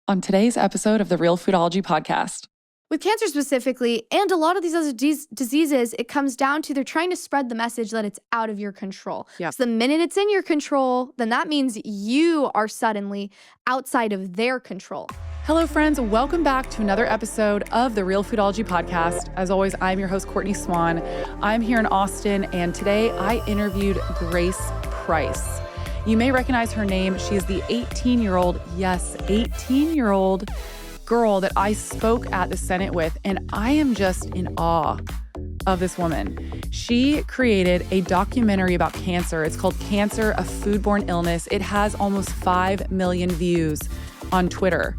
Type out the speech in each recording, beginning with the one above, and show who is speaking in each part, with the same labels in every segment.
Speaker 1: on today's episode of the Realfoodology podcast.
Speaker 2: With cancer specifically, and a lot of these other diseases, it comes down to they're trying to spread the message that it's out of your control.
Speaker 1: Yep.
Speaker 2: So the minute it's in your control, then that means you are suddenly outside of their control.
Speaker 1: Hello, friends. Welcome back to another episode of the Realfoodology podcast. As always, I'm your host, Courtney Swan. I'm here in Austin, and today I interviewed Grace Price. You may recognize her name. She is the 18-year-old girl that I spoke at the Senate with, and I am just in awe of this woman. She created a documentary about cancer. It's called Cancer, a Foodborne Illness. It has almost 5 million views on Twitter.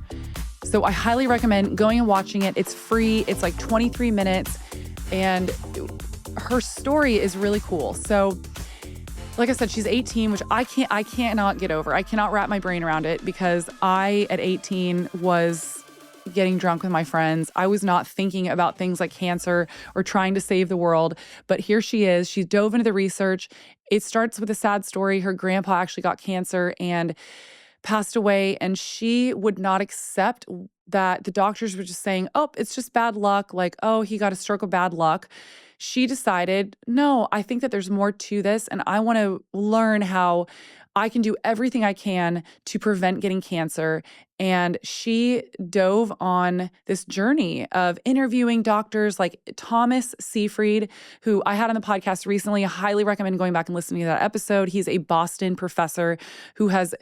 Speaker 1: So I highly recommend going and watching it. It's free. It's like 23 minutes, and her story is really cool. So like I said, she's 18, which I cannot get over. I cannot wrap my brain around it because I, at 18, was getting drunk with my friends. I was not thinking about things like cancer or trying to save the world. But here she is. She dove into the research. It starts with a sad story. Her grandpa actually got cancer and passed away, and she would not accept that the doctors were just saying, oh, it's just bad luck. Like, oh, he got a stroke of bad luck. She decided, no, I think that there's more to this, and I want to learn how I can do everything I can to prevent getting cancer. And she dove on this journey of interviewing doctors like Thomas Seyfried, who I had on the podcast recently. I highly recommend going back and listening to that episode. He's a Boston professor who has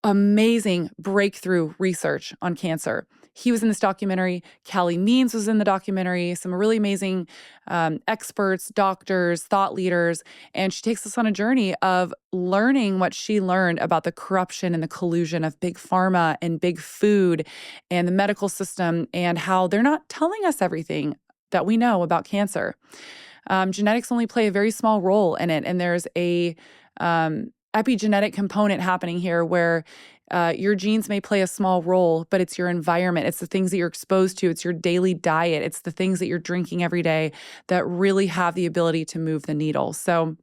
Speaker 1: amazing breakthrough research on cancer. He was in this documentary. Callie Means was in the documentary. Some really amazing experts, doctors, thought leaders. And she takes us on a journey of learning what she learned about the corruption and the collusion of big pharma and big food and the medical system, and how they're not telling us everything that we know about cancer. Genetics only play a very small role in it. And there's a epigenetic component happening here where your genes may play a small role, but it's your environment. It's the things that you're exposed to. It's your daily diet. It's the things that you're drinking every day that really have the ability to move the needle. So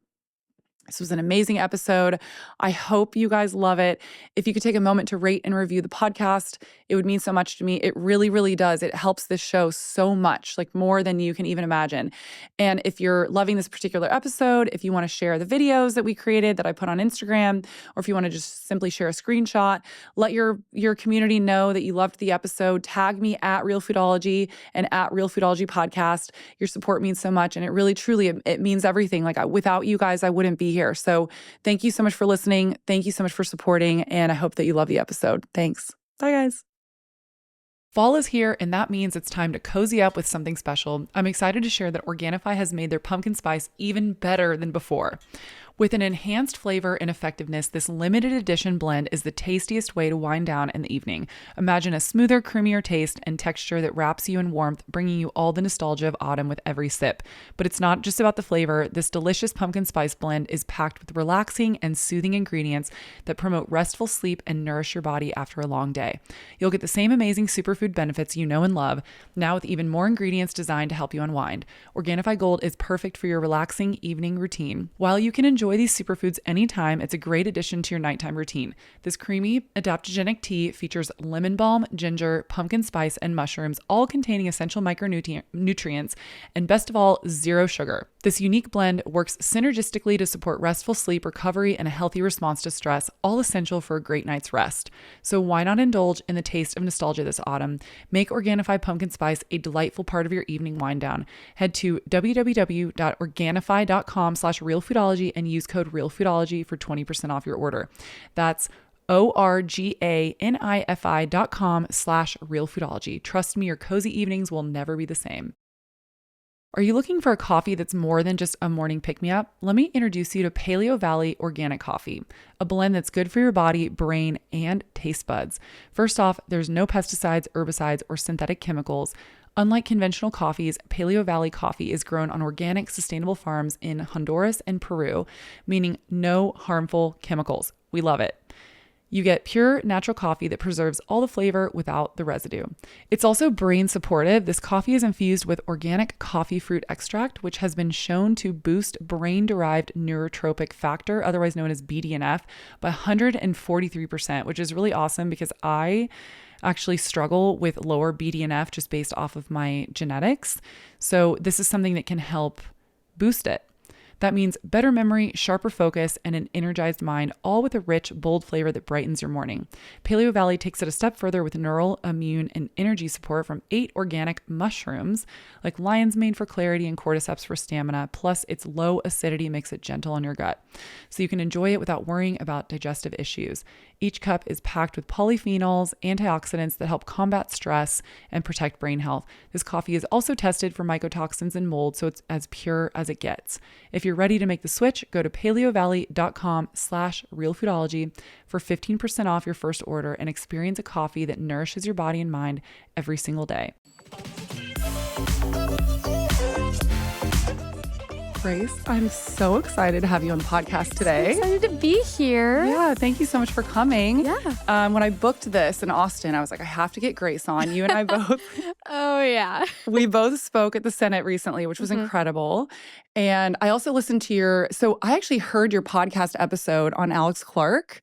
Speaker 1: this was an amazing episode. I hope you guys love it. If you could take a moment to rate and review the podcast, it would mean so much to me. It really, really does. It helps this show so much, like more than you can even imagine. And if you're loving this particular episode, if you want to share the videos that we created that I put on Instagram, or if you want to just simply share a screenshot, let your community know that you loved the episode. Tag me at Realfoodology and at Realfoodology Podcast. Your support means so much. And it really, truly, it means everything. Like without you guys, I wouldn't be here. So thank you so much for listening. Thank you so much for supporting. And I hope that you love the episode. Thanks. Bye, guys. Fall is here, and that means it's time to cozy up with something special. I'm excited to share that Organifi has made their pumpkin spice even better than before. With an enhanced flavor and effectiveness, this limited edition blend is the tastiest way to wind down in the evening. Imagine a smoother, creamier taste and texture that wraps you in warmth, bringing you all the nostalgia of autumn with every sip. But it's not just about the flavor. This delicious pumpkin spice blend is packed with relaxing and soothing ingredients that promote restful sleep and nourish your body after a long day. You'll get the same amazing superfood benefits you know and love, now with even more ingredients designed to help you unwind. Organifi Gold is perfect for your relaxing evening routine. While you can enjoy these superfoods anytime, it's a great addition to your nighttime routine. This creamy, adaptogenic tea features lemon balm, ginger, pumpkin spice, and mushrooms, all containing essential micronutrients, and best of all, zero sugar. This unique blend works synergistically to support restful sleep, recovery, and a healthy response to stress, all essential for a great night's rest. So why not indulge in the taste of nostalgia this autumn? Make Organifi Pumpkin Spice a delightful part of your evening wind down. Head to www.organifi.com/realfoodology and use code REALFoodology for 20% off your order. That's ORGANIFI.com/realfoodology. Trust me, your cozy evenings will never be the same. Are you looking for a coffee that's more than just a morning pick-me-up? Let me introduce you to Paleo Valley Organic Coffee, a blend that's good for your body, brain, and taste buds. First off, there's no pesticides, herbicides, or synthetic chemicals. Unlike conventional coffees, Paleo Valley coffee is grown on organic, sustainable farms in Honduras and Peru, meaning no harmful chemicals. We love it. You get pure natural coffee that preserves all the flavor without the residue. It's also brain supportive. This coffee is infused with organic coffee fruit extract, which has been shown to boost brain-derived neurotropic factor, otherwise known as BDNF, by 143%, which is really awesome because I actually struggle with lower BDNF just based off of my genetics. So this is something that can help boost it. That means better memory, sharper focus, and an energized mind, all with a rich, bold flavor that brightens your morning. Paleo Valley takes it a step further with neural, immune, and energy support from 8 organic mushrooms, like lion's mane for clarity and cordyceps for stamina, plus its low acidity makes it gentle on your gut. So you can enjoy it without worrying about digestive issues. Each cup is packed with polyphenols, antioxidants that help combat stress and protect brain health. This coffee is also tested for mycotoxins and mold, so it's as pure as it gets. If you're ready to make the switch, go to paleovalley.com/realfoodology for 15% off your first order and experience a coffee that nourishes your body and mind every single day. Grace, I'm so excited to have you on the podcast today.
Speaker 2: So excited to be here.
Speaker 1: Yeah, thank you so much for coming.
Speaker 2: Yeah.
Speaker 1: When I booked this in Austin, I was like, I have to get Grace on. You and I both.
Speaker 2: Oh, yeah.
Speaker 1: We both spoke at the Senate recently, which was incredible. And I also listened to so I actually heard your podcast episode on Alex Clark.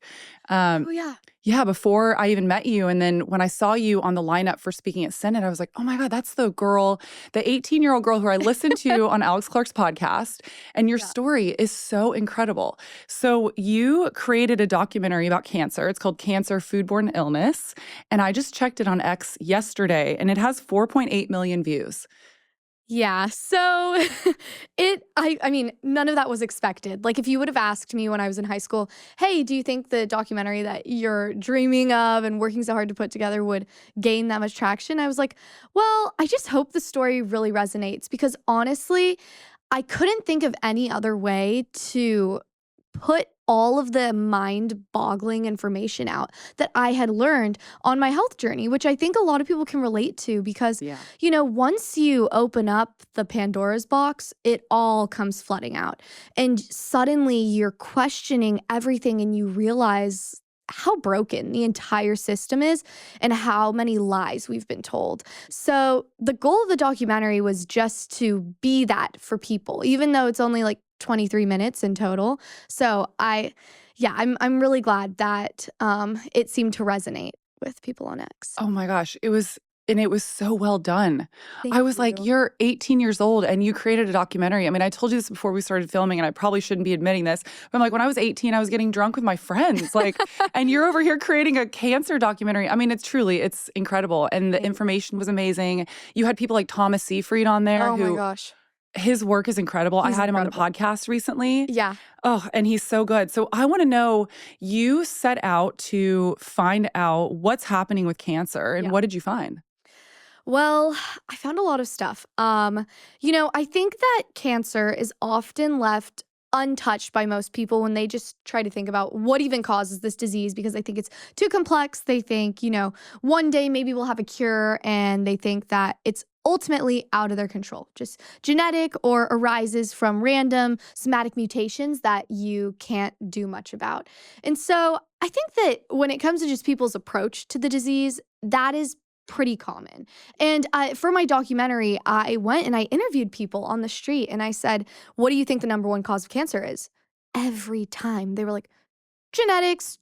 Speaker 2: Oh, yeah.
Speaker 1: Yeah, before I even met you. And then when I saw you on the lineup for speaking at Senate, I was like, oh my God, that's the girl, the 18-year-old girl who I listened to on Alex Clark's podcast. And your story is so incredible. So you created a documentary about cancer. It's called Cancer, Foodborne Illness. And I just checked it on X yesterday, and it has 4.8 million views.
Speaker 2: Yeah. So I mean, none of that was expected. Like if you would have asked me when I was in high school, hey, do you think the documentary that you're dreaming of and working so hard to put together would gain that much traction? I was like, well, I just hope the story really resonates, because honestly, I couldn't think of any other way to put all of the mind-boggling information out that I had learned on my health journey, which I think a lot of people can relate to, because, you know, once you open up the Pandora's box, it all comes flooding out. And suddenly you're questioning everything, and you realize how broken the entire system is and how many lies we've been told. So the goal of the documentary was just to be that for people, even though it's only like 23 minutes in total. So I'm really glad that it seemed to resonate with people on X.
Speaker 1: Oh my gosh, it was so well done.
Speaker 2: Thank
Speaker 1: I was
Speaker 2: you.
Speaker 1: like, you're 18 years old and you created a documentary. I mean, I told you this before we started filming, and I probably shouldn't be admitting this, but I'm like, when I was 18, I was getting drunk with my friends, like, and you're over here creating a cancer documentary. I mean, it's incredible. And the information was amazing. You had people like Thomas Seyfried on there.
Speaker 2: Oh my gosh.
Speaker 1: His work is incredible.
Speaker 2: He's
Speaker 1: I had him on the
Speaker 2: incredible.
Speaker 1: podcast recently.
Speaker 2: Yeah.
Speaker 1: Oh, and he's so good. So I want to know, you set out to find out what's happening with cancer, and what did you find?
Speaker 2: Well, I found a lot of stuff. You know, I think that cancer is often left untouched by most people when they just try to think about what even causes this disease, because I think it's too complex. They think, you know, one day maybe we'll have a cure, and they think that it's ultimately out of their control, just genetic, or arises from random somatic mutations that you can't do much about. And so I think that when it comes to just people's approach to the disease, that is pretty common. And for my documentary, I went and I interviewed people on the street, and I said, what do you think the number one cause of cancer is? Every time they were like, genetics.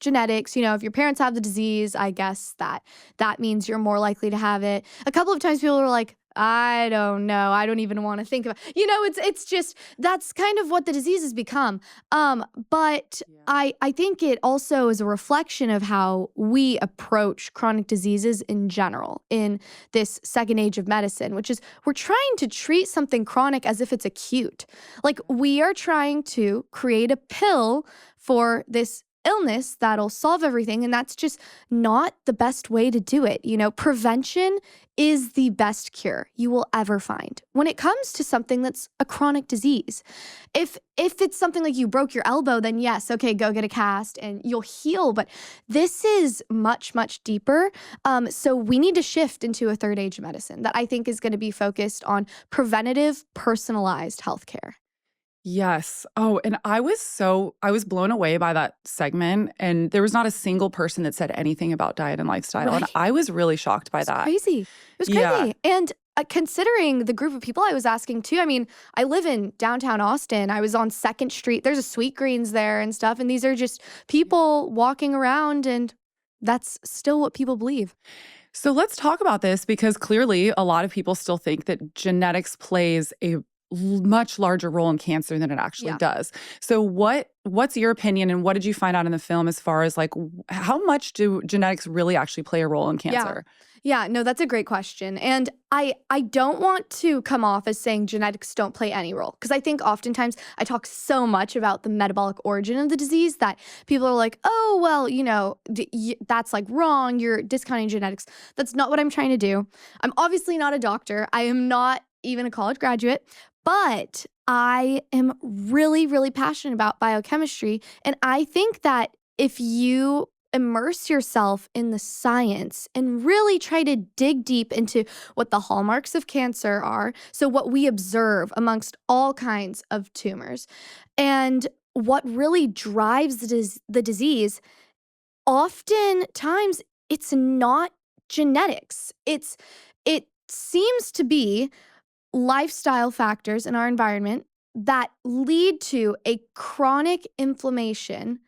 Speaker 2: You know, if your parents have the disease, I guess that means you're more likely to have it. A couple of times people were like, I don't know. I don't even want to think about, you know, it's just, that's kind of what the disease has become. But I think it also is a reflection of how we approach chronic diseases in general in this second age of medicine, which is we're trying to treat something chronic as if it's acute. Like, we are trying to create a pill for this illness that'll solve everything, and that's just not the best way to do it. You know, prevention is the best cure you will ever find when it comes to something that's a chronic disease. If it's something like you broke your elbow, then yes, okay, go get a cast and you'll heal. But this is much, much deeper. So we need to shift into a third age of medicine that I think is going to be focused on preventative, personalized healthcare.
Speaker 1: Yes. Oh, and I was blown away by that segment, and there was not a single person that said anything about diet and lifestyle.
Speaker 2: Right.
Speaker 1: And I was really shocked by that.
Speaker 2: Crazy. It was crazy.
Speaker 1: Yeah.
Speaker 2: And considering the group of people I was asking too, I mean, I live in downtown Austin. I was on 2nd Street. There's a Sweet Greens there and stuff. And these are just people walking around, and that's still what people believe.
Speaker 1: So let's talk about this because clearly a lot of people still think that genetics plays a much larger role in cancer than it actually
Speaker 2: Yeah.
Speaker 1: does. So what's your opinion and what did you find out in the film as far as like how much do genetics really actually play a role in cancer?
Speaker 2: Yeah, no, that's a great question. And I don't want to come off as saying genetics don't play any role because I think oftentimes I talk so much about the metabolic origin of the disease that people are like, oh, well, that's like wrong. You're discounting genetics. That's not what I'm trying to do. I'm obviously not a doctor. I am not even a college graduate, but I am really, really passionate about biochemistry. And I think that if you immerse yourself in the science and really try to dig deep into what the hallmarks of cancer are, so what we observe amongst all kinds of tumors, and what really drives the disease, oftentimes it's not genetics. It seems to be lifestyle factors in our environment that lead to a chronic inflammation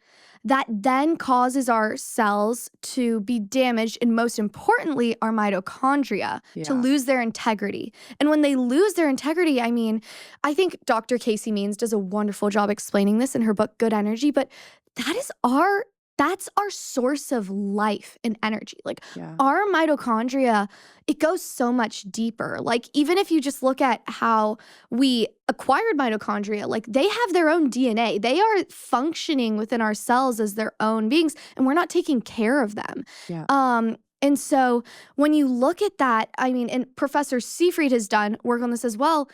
Speaker 2: that then causes our cells to be damaged and most importantly, our mitochondria to lose their integrity. And when they lose their integrity, I mean, I think Dr. Casey Means does a wonderful job explaining this in her book, Good Energy, but that's our source of life and energy. Like our mitochondria, it goes so much deeper. Like even if you just look at how we acquired mitochondria, like they have their own DNA. They are functioning within our cells as their own beings, and we're not taking care of them. And so when you look at that, I mean, and Professor Seyfried has done work on this as well,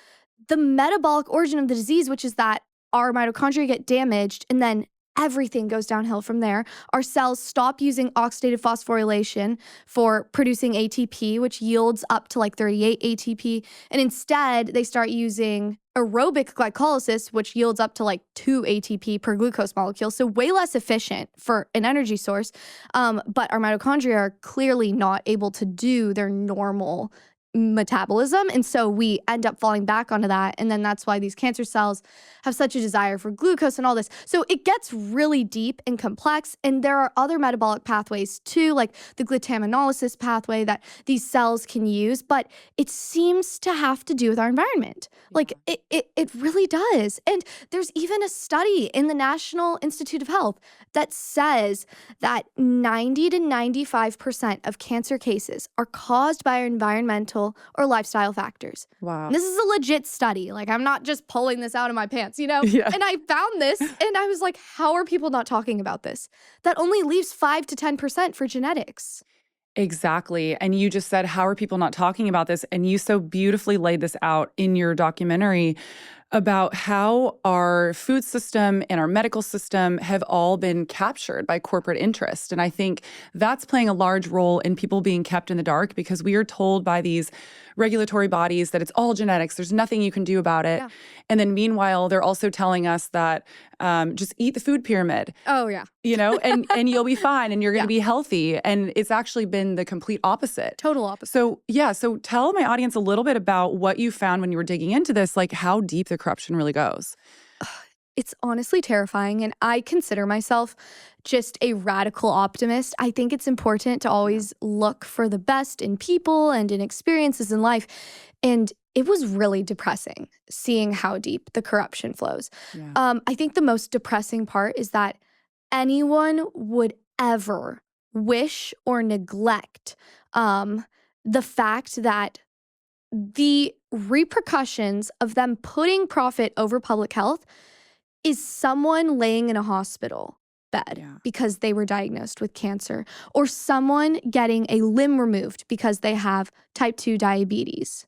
Speaker 2: the metabolic origin of the disease, which is that our mitochondria get damaged and then everything goes downhill from there. Our cells stop using oxidative phosphorylation for producing ATP, which yields up to like 38 ATP. And instead, they start using aerobic glycolysis, which yields up to like 2 ATP per glucose molecule. So way less efficient for an energy source. But our mitochondria are clearly not able to do their normal metabolism. And so we end up falling back onto that. And then that's why these cancer cells have such a desire for glucose and all this. So it gets really deep and complex. And there are other metabolic pathways too, like the glutaminolysis pathway that these cells can use. But it seems to have to do with our environment. Like it really does. And there's even a study in the National Institute of Health that says that 90 to 95% of cancer cases are caused by our environmental or lifestyle factors.
Speaker 1: Wow.
Speaker 2: And this is a legit study. Like, I'm not just pulling this out of my pants,
Speaker 1: Yeah.
Speaker 2: And I found this and I was like, how are people not talking about this? That only leaves 5 to 10% for genetics.
Speaker 1: Exactly. And you just said, how are people not talking about this? And you so beautifully laid this out in your documentary about how our food system and our medical system have all been captured by corporate interest. And I think that's playing a large role in people being kept in the dark because we are told by these regulatory bodies that it's all genetics. There's nothing you can do about it. Yeah. And then meanwhile, they're also telling us that just eat the food pyramid.
Speaker 2: Oh, yeah.
Speaker 1: And you'll be fine and you're going to be healthy. And it's actually been the complete opposite.
Speaker 2: Total opposite.
Speaker 1: So tell my audience a little bit about what you found when you were digging into this, like how deep the corruption really goes.
Speaker 2: It's honestly terrifying, and I consider myself just a radical optimist. I think it's important to always look for the best in people and in experiences in life, and it was really depressing seeing how deep the corruption flows. Yeah. I think the most depressing part is that anyone would ever wish or neglect the fact that the repercussions of them putting profit over public health is someone laying in a hospital bed because they were diagnosed with cancer, or someone getting a limb removed because they have type 2 diabetes,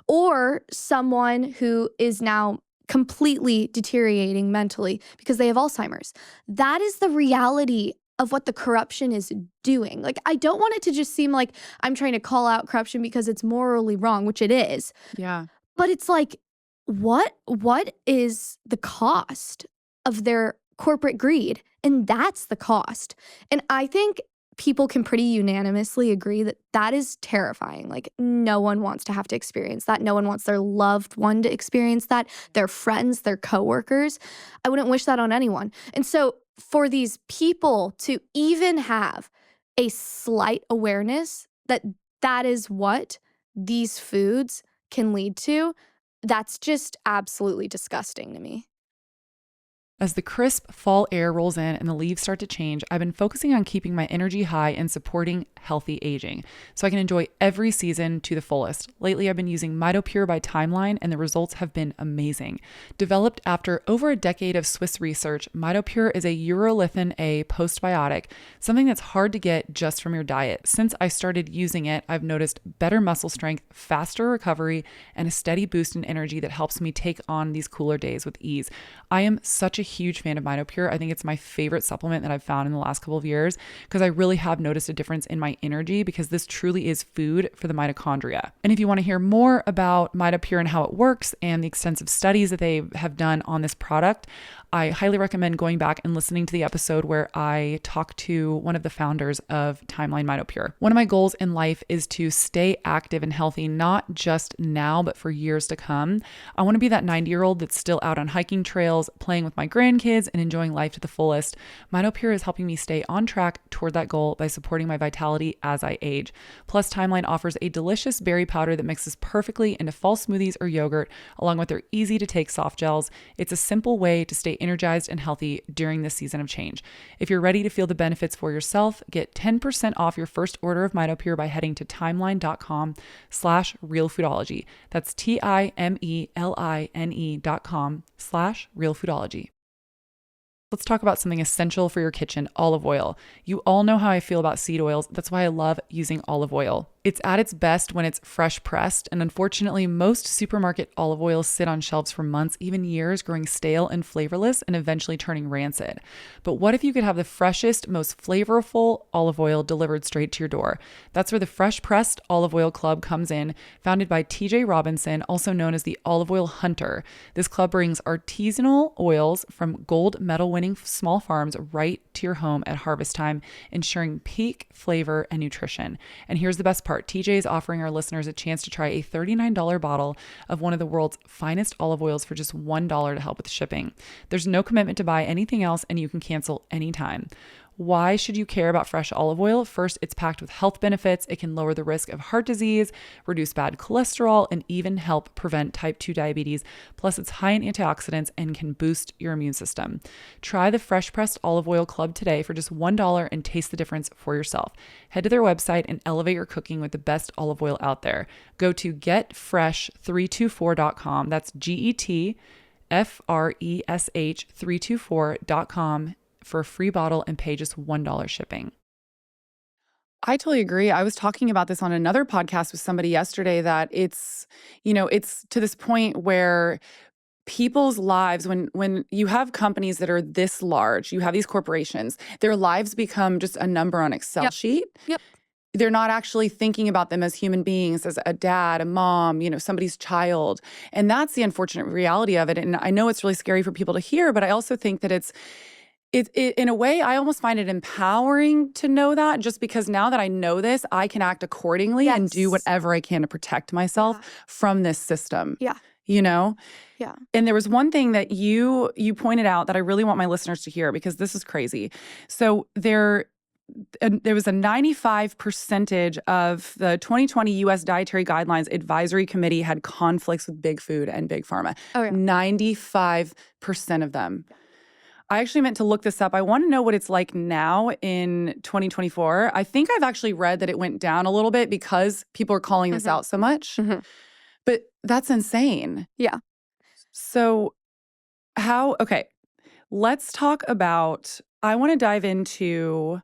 Speaker 2: or someone who is now completely deteriorating mentally because they have Alzheimer's. That is the reality of what the corruption is doing. Like, I don't want it to just seem like I'm trying to call out corruption because it's morally wrong, which it is.
Speaker 1: Yeah.
Speaker 2: But it's like, what is the cost of their corporate greed? And that's the cost. And I think people can pretty unanimously agree that that is terrifying. Like, no one wants to have to experience that. No one wants their loved one to experience that, their friends, their coworkers. I wouldn't wish that on anyone. And so for these people to even have a slight awareness that that is what these foods can lead to, that's just absolutely disgusting to me.
Speaker 1: As the crisp fall air rolls in and the leaves start to change, I've been focusing on keeping my energy high and supporting healthy aging so I can enjoy every season to the fullest. Lately, I've been using MitoPure by Timeline, and the results have been amazing. Developed after over a decade of Swiss research, MitoPure is a urolithin A postbiotic, something that's hard to get just from your diet. Since I started using it, I've noticed better muscle strength, faster recovery, and a steady boost in energy that helps me take on these cooler days with ease. I am such a huge fan of MitoPure. I think it's my favorite supplement that I've found in the last couple of years because I really have noticed a difference in my energy because this truly is food for the mitochondria. And if you want to hear more about MitoPure and how it works and the extensive studies that they have done on this product, I highly recommend going back and listening to the episode where I talked to one of the founders of Timeline MitoPure. One of my goals in life is to stay active and healthy, not just now, but for years to come. I want to be that 90-year-old that's still out on hiking trails, playing with my grandkids, and enjoying life to the fullest. MitoPure is helping me stay on track toward that goal by supporting my vitality as I age. Plus, Timeline offers a delicious berry powder that mixes perfectly into fall smoothies or yogurt, along with their easy-to-take soft gels. It's a simple way to stay energized and healthy during this season of change. If you're ready to feel the benefits for yourself, get 10% off your first order of MitoPure by heading to timeline.com/realfoodology. That's TIMELINE.com/realfoodology. Let's talk about something essential for your kitchen, olive oil. You all know how I feel about seed oils. That's why I love using olive oil. It's at its best when it's fresh pressed, and unfortunately, most supermarket olive oils sit on shelves for months, even years, growing stale and flavorless and eventually turning rancid. But what if you could have the freshest, most flavorful olive oil delivered straight to your door? That's where the Fresh Pressed Olive Oil Club comes in, founded by TJ Robinson, also known as the Olive Oil Hunter. This club brings artisanal oils from gold medal-winning small farms right to your home at harvest time, ensuring peak flavor and nutrition. And here's the best part. TJ is offering our listeners a chance to try a $39 bottle of one of the world's finest olive oils for just $1 to help with shipping. There's no commitment to buy anything else, and you can cancel anytime. Why should you care about fresh olive oil? First, it's packed with health benefits. It can lower the risk of heart disease, reduce bad cholesterol, and even help prevent type 2 diabetes. Plus, it's high in antioxidants and can boost your immune system. Try the Fresh Pressed Olive Oil Club today for just $1 and taste the difference for yourself. Head to their website and elevate your cooking with the best olive oil out there. Go to getfresh324.com. That's GETFRESH324.com for a free bottle and pay just $1 shipping. I totally agree. I was talking about this on another podcast with somebody yesterday that it's to this point where people's lives, when you have companies that are this large, you have these corporations, their lives become just a number on Excel sheet.
Speaker 2: Yep.
Speaker 1: They're not actually thinking about them as human beings, as a dad, a mom, somebody's child. And that's the unfortunate reality of it. And I know it's really scary for people to hear, but I also think that it in a way, I almost find it empowering to know that, just because now that I know this, I can act accordingly and do whatever I can to protect myself from this system.
Speaker 2: Yeah.
Speaker 1: Yeah. And there was one thing that you pointed out that I really want my listeners to hear, because this is crazy. So there was a 95% of the 2020 U.S. Dietary Guidelines Advisory Committee had conflicts with big food and big pharma.
Speaker 2: Oh, yeah.
Speaker 1: 95% of them. I actually meant to look this up. I want to know what it's like now in 2024. I think I've actually read that it went down a little bit because people are calling this out so much.
Speaker 2: Mm-hmm.
Speaker 1: But that's insane.
Speaker 2: Yeah.
Speaker 1: So okay, let's talk about, I want to dive into,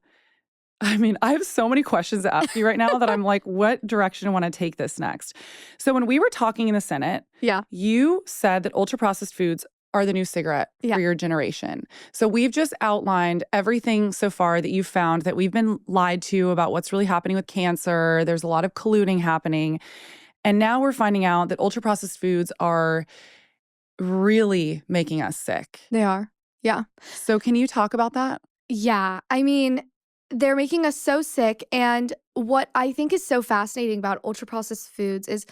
Speaker 1: I have so many questions to ask you right now that I'm like, what direction I want to take this next? So when we were talking in the Senate, you said that ultra-processed foods are the new cigarette for your generation. So we've just outlined everything so far that you've found that we've been lied to about what's really happening with cancer. There's a lot of colluding happening. And now we're finding out that ultra-processed foods are really making us sick.
Speaker 2: They are. Yeah.
Speaker 1: So can you talk about that?
Speaker 2: Yeah. They're making us so sick. And what I think is so fascinating about ultra-processed foods is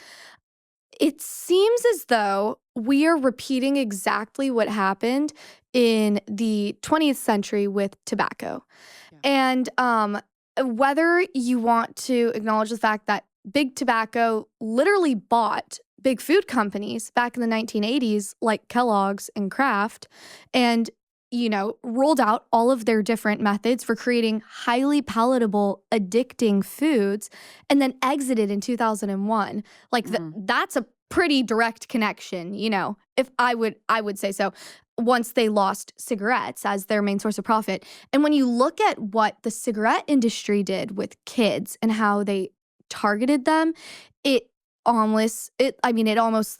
Speaker 2: it seems as though we are repeating exactly what happened in the 20th century with tobacco. Yeah. And whether you want to acknowledge the fact that big tobacco literally bought big food companies back in the 1980s, like Kellogg's and Kraft, and rolled out all of their different methods for creating highly palatable, addicting foods, and then exited in 2001. Like that's a pretty direct connection, if I would say so, once they lost cigarettes as their main source of profit. And when you look at what the cigarette industry did with kids and how they targeted them, it almost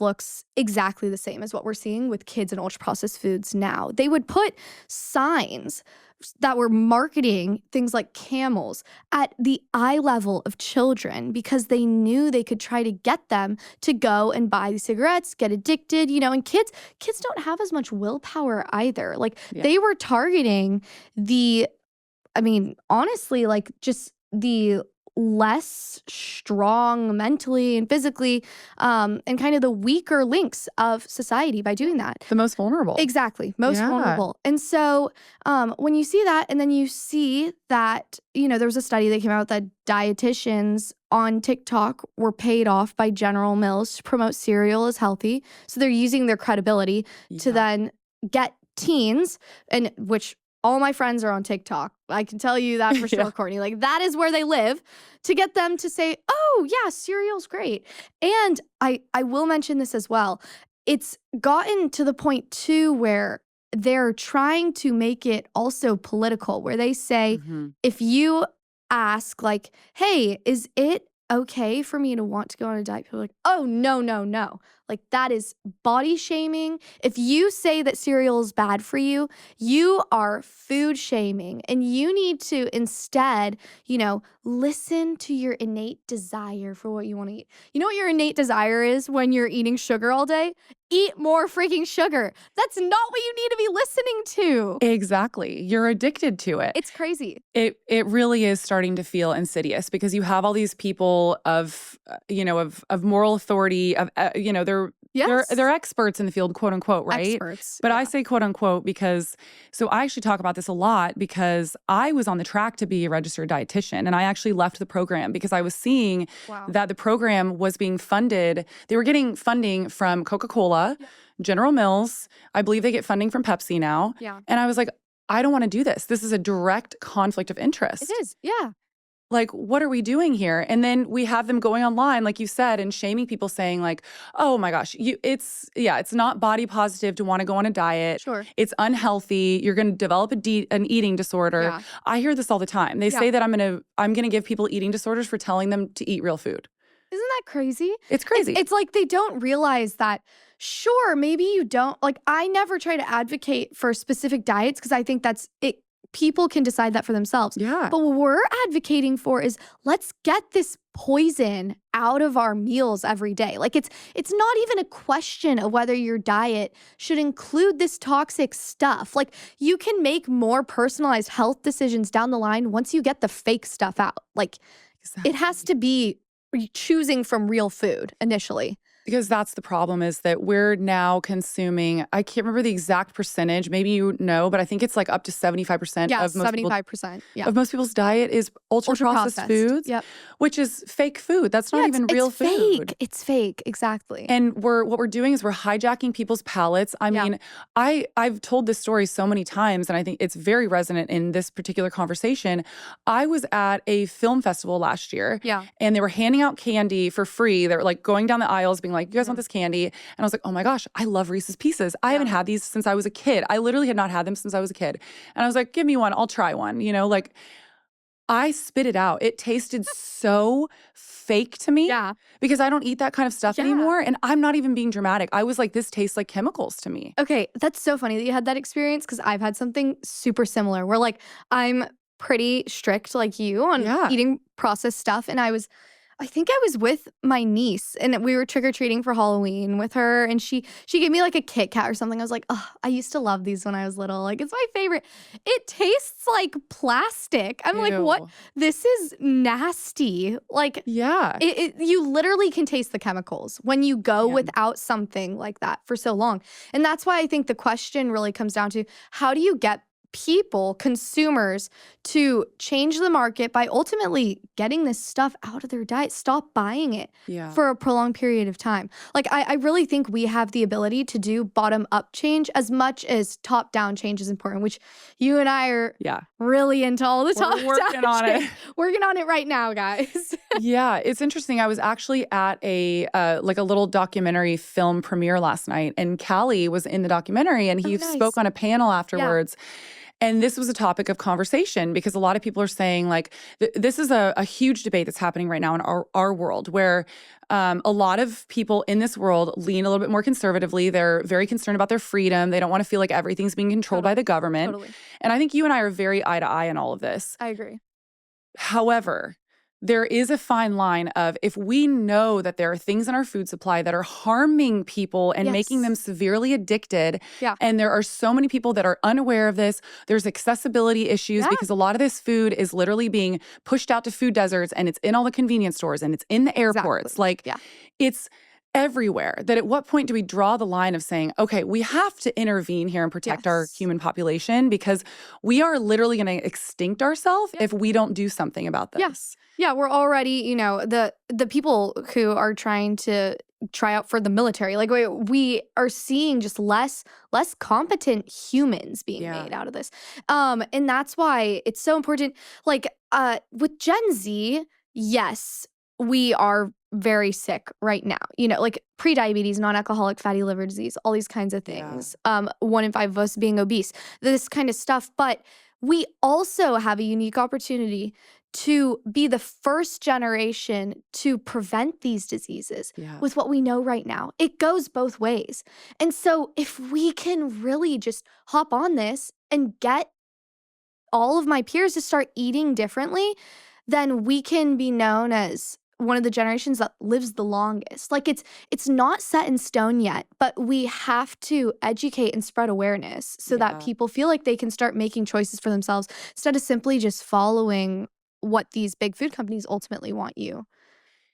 Speaker 2: looks exactly the same as what we're seeing with kids and ultra-processed foods now. They would put signs that were marketing things like Camels at the eye level of children because they knew they could try to get them to go and buy these cigarettes, get addicted, and kids don't have as much willpower either. Like they were targeting honestly, like just the less strong mentally and physically and kind of the weaker links of society by doing that.
Speaker 1: The most vulnerable.
Speaker 2: Exactly. Most vulnerable. And so when you see that, and then you see that, there was a study that came out that dietitians on TikTok were paid off by General Mills to promote cereal as healthy. So they're using their credibility to then get teens, and which all my friends are on TikTok. I can tell you that for sure, Courtney. Like that is where they live, to get them to say, oh yeah, cereal's great. And I will mention this as well. It's gotten to the point too where they're trying to make it also political, where they say, if you ask like, hey, is it okay for me to want to go on a diet? People are like, oh, no. Like that is body shaming. If you say that cereal is bad for you, you are food shaming, and you need to instead, listen to your innate desire for what you want to eat. You know what your innate desire is when you're eating sugar all day? Eat more freaking sugar. That's not what you need to be listening to.
Speaker 1: Exactly. You're addicted to it.
Speaker 2: It's crazy.
Speaker 1: It really is starting to feel insidious because you have all these people of moral authority, of they're experts in the field, quote unquote, right?
Speaker 2: Experts.
Speaker 1: But I say quote unquote because I actually talk about this a lot because I was on the track to be a registered dietitian, and I actually left the program because I was seeing that the program was being funded. They were getting funding from Coca-Cola, General Mills. I believe they get funding from Pepsi now.
Speaker 2: Yeah.
Speaker 1: And I was like, I don't want to do this. This is a direct conflict of interest.
Speaker 2: It is. Yeah.
Speaker 1: Like, what are we doing here? And then we have them going online, like you said, and shaming people, saying like, oh my gosh, it's not body positive to want to go on a diet.
Speaker 2: Sure.
Speaker 1: It's unhealthy. You're going to develop an eating disorder. Yeah. I hear this all the time. They say that I'm going to give people eating disorders for telling them to eat real food. Isn't
Speaker 2: that crazy?
Speaker 1: It's crazy.
Speaker 2: It's like they don't realize that, sure, maybe you don't. Like, I never try to advocate for specific diets because I think that's it. People can decide that for themselves.
Speaker 1: Yeah.
Speaker 2: But what we're advocating for is let's get this poison out of our meals every day. Like it's not even a question of whether your diet should include this toxic stuff. Like you can make more personalized health decisions down the line once you get the fake stuff out. Like It has to be choosing from real food initially.
Speaker 1: Because that's the problem, is that we're now consuming, I can't remember the exact percentage, maybe you know, but I think it's like up to 75%
Speaker 2: of
Speaker 1: most
Speaker 2: 75%.
Speaker 1: Of most people's diet is ultra-processed foods, which is fake food. That's not even real food.
Speaker 2: Fake. It's fake, exactly.
Speaker 1: And what we're doing is we're hijacking people's palates. I mean, I've told this story so many times, and I think it's very resonant in this particular conversation. I was at a film festival last year, and they were handing out candy for free. They were like going down the aisles being like, you guys want this candy? And I was like, oh my gosh, I love Reese's Pieces. I haven't had these since I was a kid. I literally had not had them since I was a kid. And I was like, give me one. I'll try one. Like I spit it out. It tasted so fake to me because I don't eat that kind of stuff anymore. And I'm not even being dramatic. I was like, this tastes like chemicals to me.
Speaker 2: Okay, that's so funny that you had that experience because I've had something super similar where like I'm pretty strict like you on eating processed stuff. And I think I was with my niece and we were trick-or-treating for Halloween with her, and she gave me like a Kit Kat or something. I was like, oh, I used to love these when I was little. Like, it's my favorite. It tastes like plastic. I'm like, what? This is nasty. Like, you literally can taste the chemicals when you go without something like that for so long. And that's why I think the question really comes down to, how do you get people, consumers, to change the market by ultimately getting this stuff out of their diet, stop buying it for a prolonged period of time. Like, I really think we have the ability to do bottom-up change as much as top-down change is important, which you and I are really into all the top-down
Speaker 1: working on it.
Speaker 2: Working on it right now, guys.
Speaker 1: Yeah, it's interesting. I was actually at a little documentary film premiere last night, and Callie was in the documentary, and he spoke on a panel afterwards. And this was a topic of conversation because a lot of people are saying, like, this is a huge debate that's happening right now in our world, where a lot of people in this world lean a little bit more conservatively. They're very concerned about their freedom. They don't want to feel like everything's being controlled by the government.
Speaker 2: Totally.
Speaker 1: And I think you and I are very eye to eye in all of this.
Speaker 2: I agree.
Speaker 1: However, there is a fine line of, if we know that there are things in our food supply that are harming people and making them severely addicted, and there are so many people that are unaware of this, there's accessibility issues because a lot of this food is literally being pushed out to food deserts, and it's in all the convenience stores, and it's in the airports. It's everywhere. That at what point do we draw the line of saying, okay, we have to intervene here and protect our human population, because we are literally going to extinct ourselves if we don't do something about this.
Speaker 2: Yeah, we're already, the people who are trying to try out for the military, like we are seeing just less competent humans being made out of this. And that's why it's so important. Like with Gen Z, yes, we are very sick right now, like pre-diabetes, non-alcoholic fatty liver disease, all these kinds of things. 1 in 5 of us being obese, this kind of stuff. But we also have a unique opportunity to be the first generation to prevent these diseases with what we know right now. It goes both ways. And so if we can really just hop on this and get all of my peers to start eating differently, then we can be known as one of the generations that lives the longest. Like, it's not set in stone yet, but we have to educate and spread awareness so that people feel like they can start making choices for themselves instead of simply just following what these big food companies ultimately want you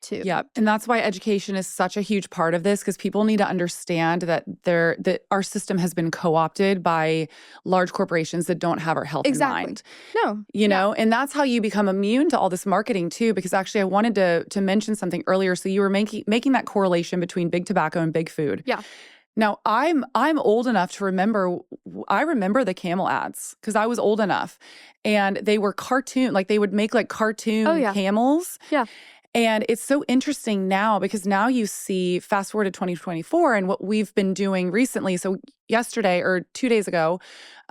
Speaker 2: to.
Speaker 1: Yeah, and that's why education is such a huge part of this, because people need to understand that our system has been co-opted by large corporations that don't have our health in mind. You know, and that's how you become immune to all this marketing too, because actually I wanted to mention something earlier. So you were making that correlation between big tobacco and big food.
Speaker 2: Yeah.
Speaker 1: Now, I'm old enough to remember, I remember the Camel ads because I was old enough, and they were cartoon, like they would make like cartoon camels.
Speaker 2: Yeah.
Speaker 1: And it's so interesting now, because now you see, fast forward to 2024 and what we've been doing recently. So yesterday or 2 days ago,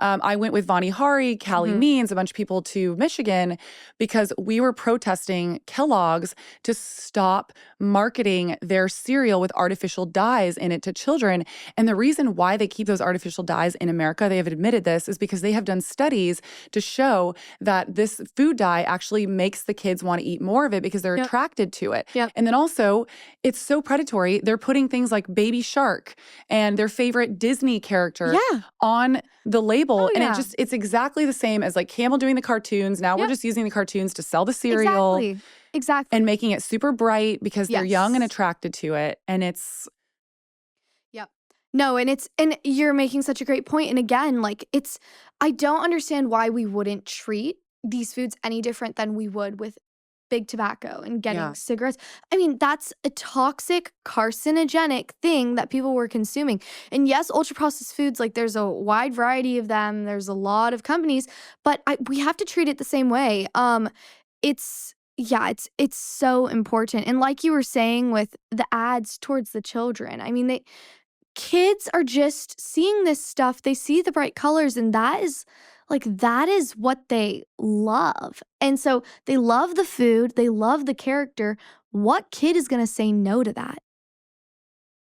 Speaker 1: I went with Vani Hari, Callie Means, a bunch of people to Michigan, because we were protesting Kellogg's to stop marketing their cereal with artificial dyes in it to children. And the reason why they keep those artificial dyes in America, they have admitted this, is because they have done studies to show that this food dye actually makes the kids want to eat more of it because they're attracted to it. And then also, it's so predatory. They're putting things like Baby Shark and their favorite Disney character on the label. And it's exactly the same as like Camel doing the cartoons. Now we're just using the cartoons to sell the cereal.
Speaker 2: Exactly.
Speaker 1: And making it super bright because they're young and attracted to it. And it's...
Speaker 2: No, and you're making such a great point. And again, like I don't understand why we wouldn't treat these foods any different than we would with big tobacco and getting cigarettes. I mean, that's a toxic, carcinogenic thing that people were consuming. And yes, ultra-processed foods, like there's a wide variety of them. There's a lot of companies, but we have to treat it the same way. It's so important. And like you were saying with the ads towards the children, I mean, kids are just seeing this stuff. They see the bright colors, and that is what they love. And so they love the food, they love the character. What kid is going to say no to that?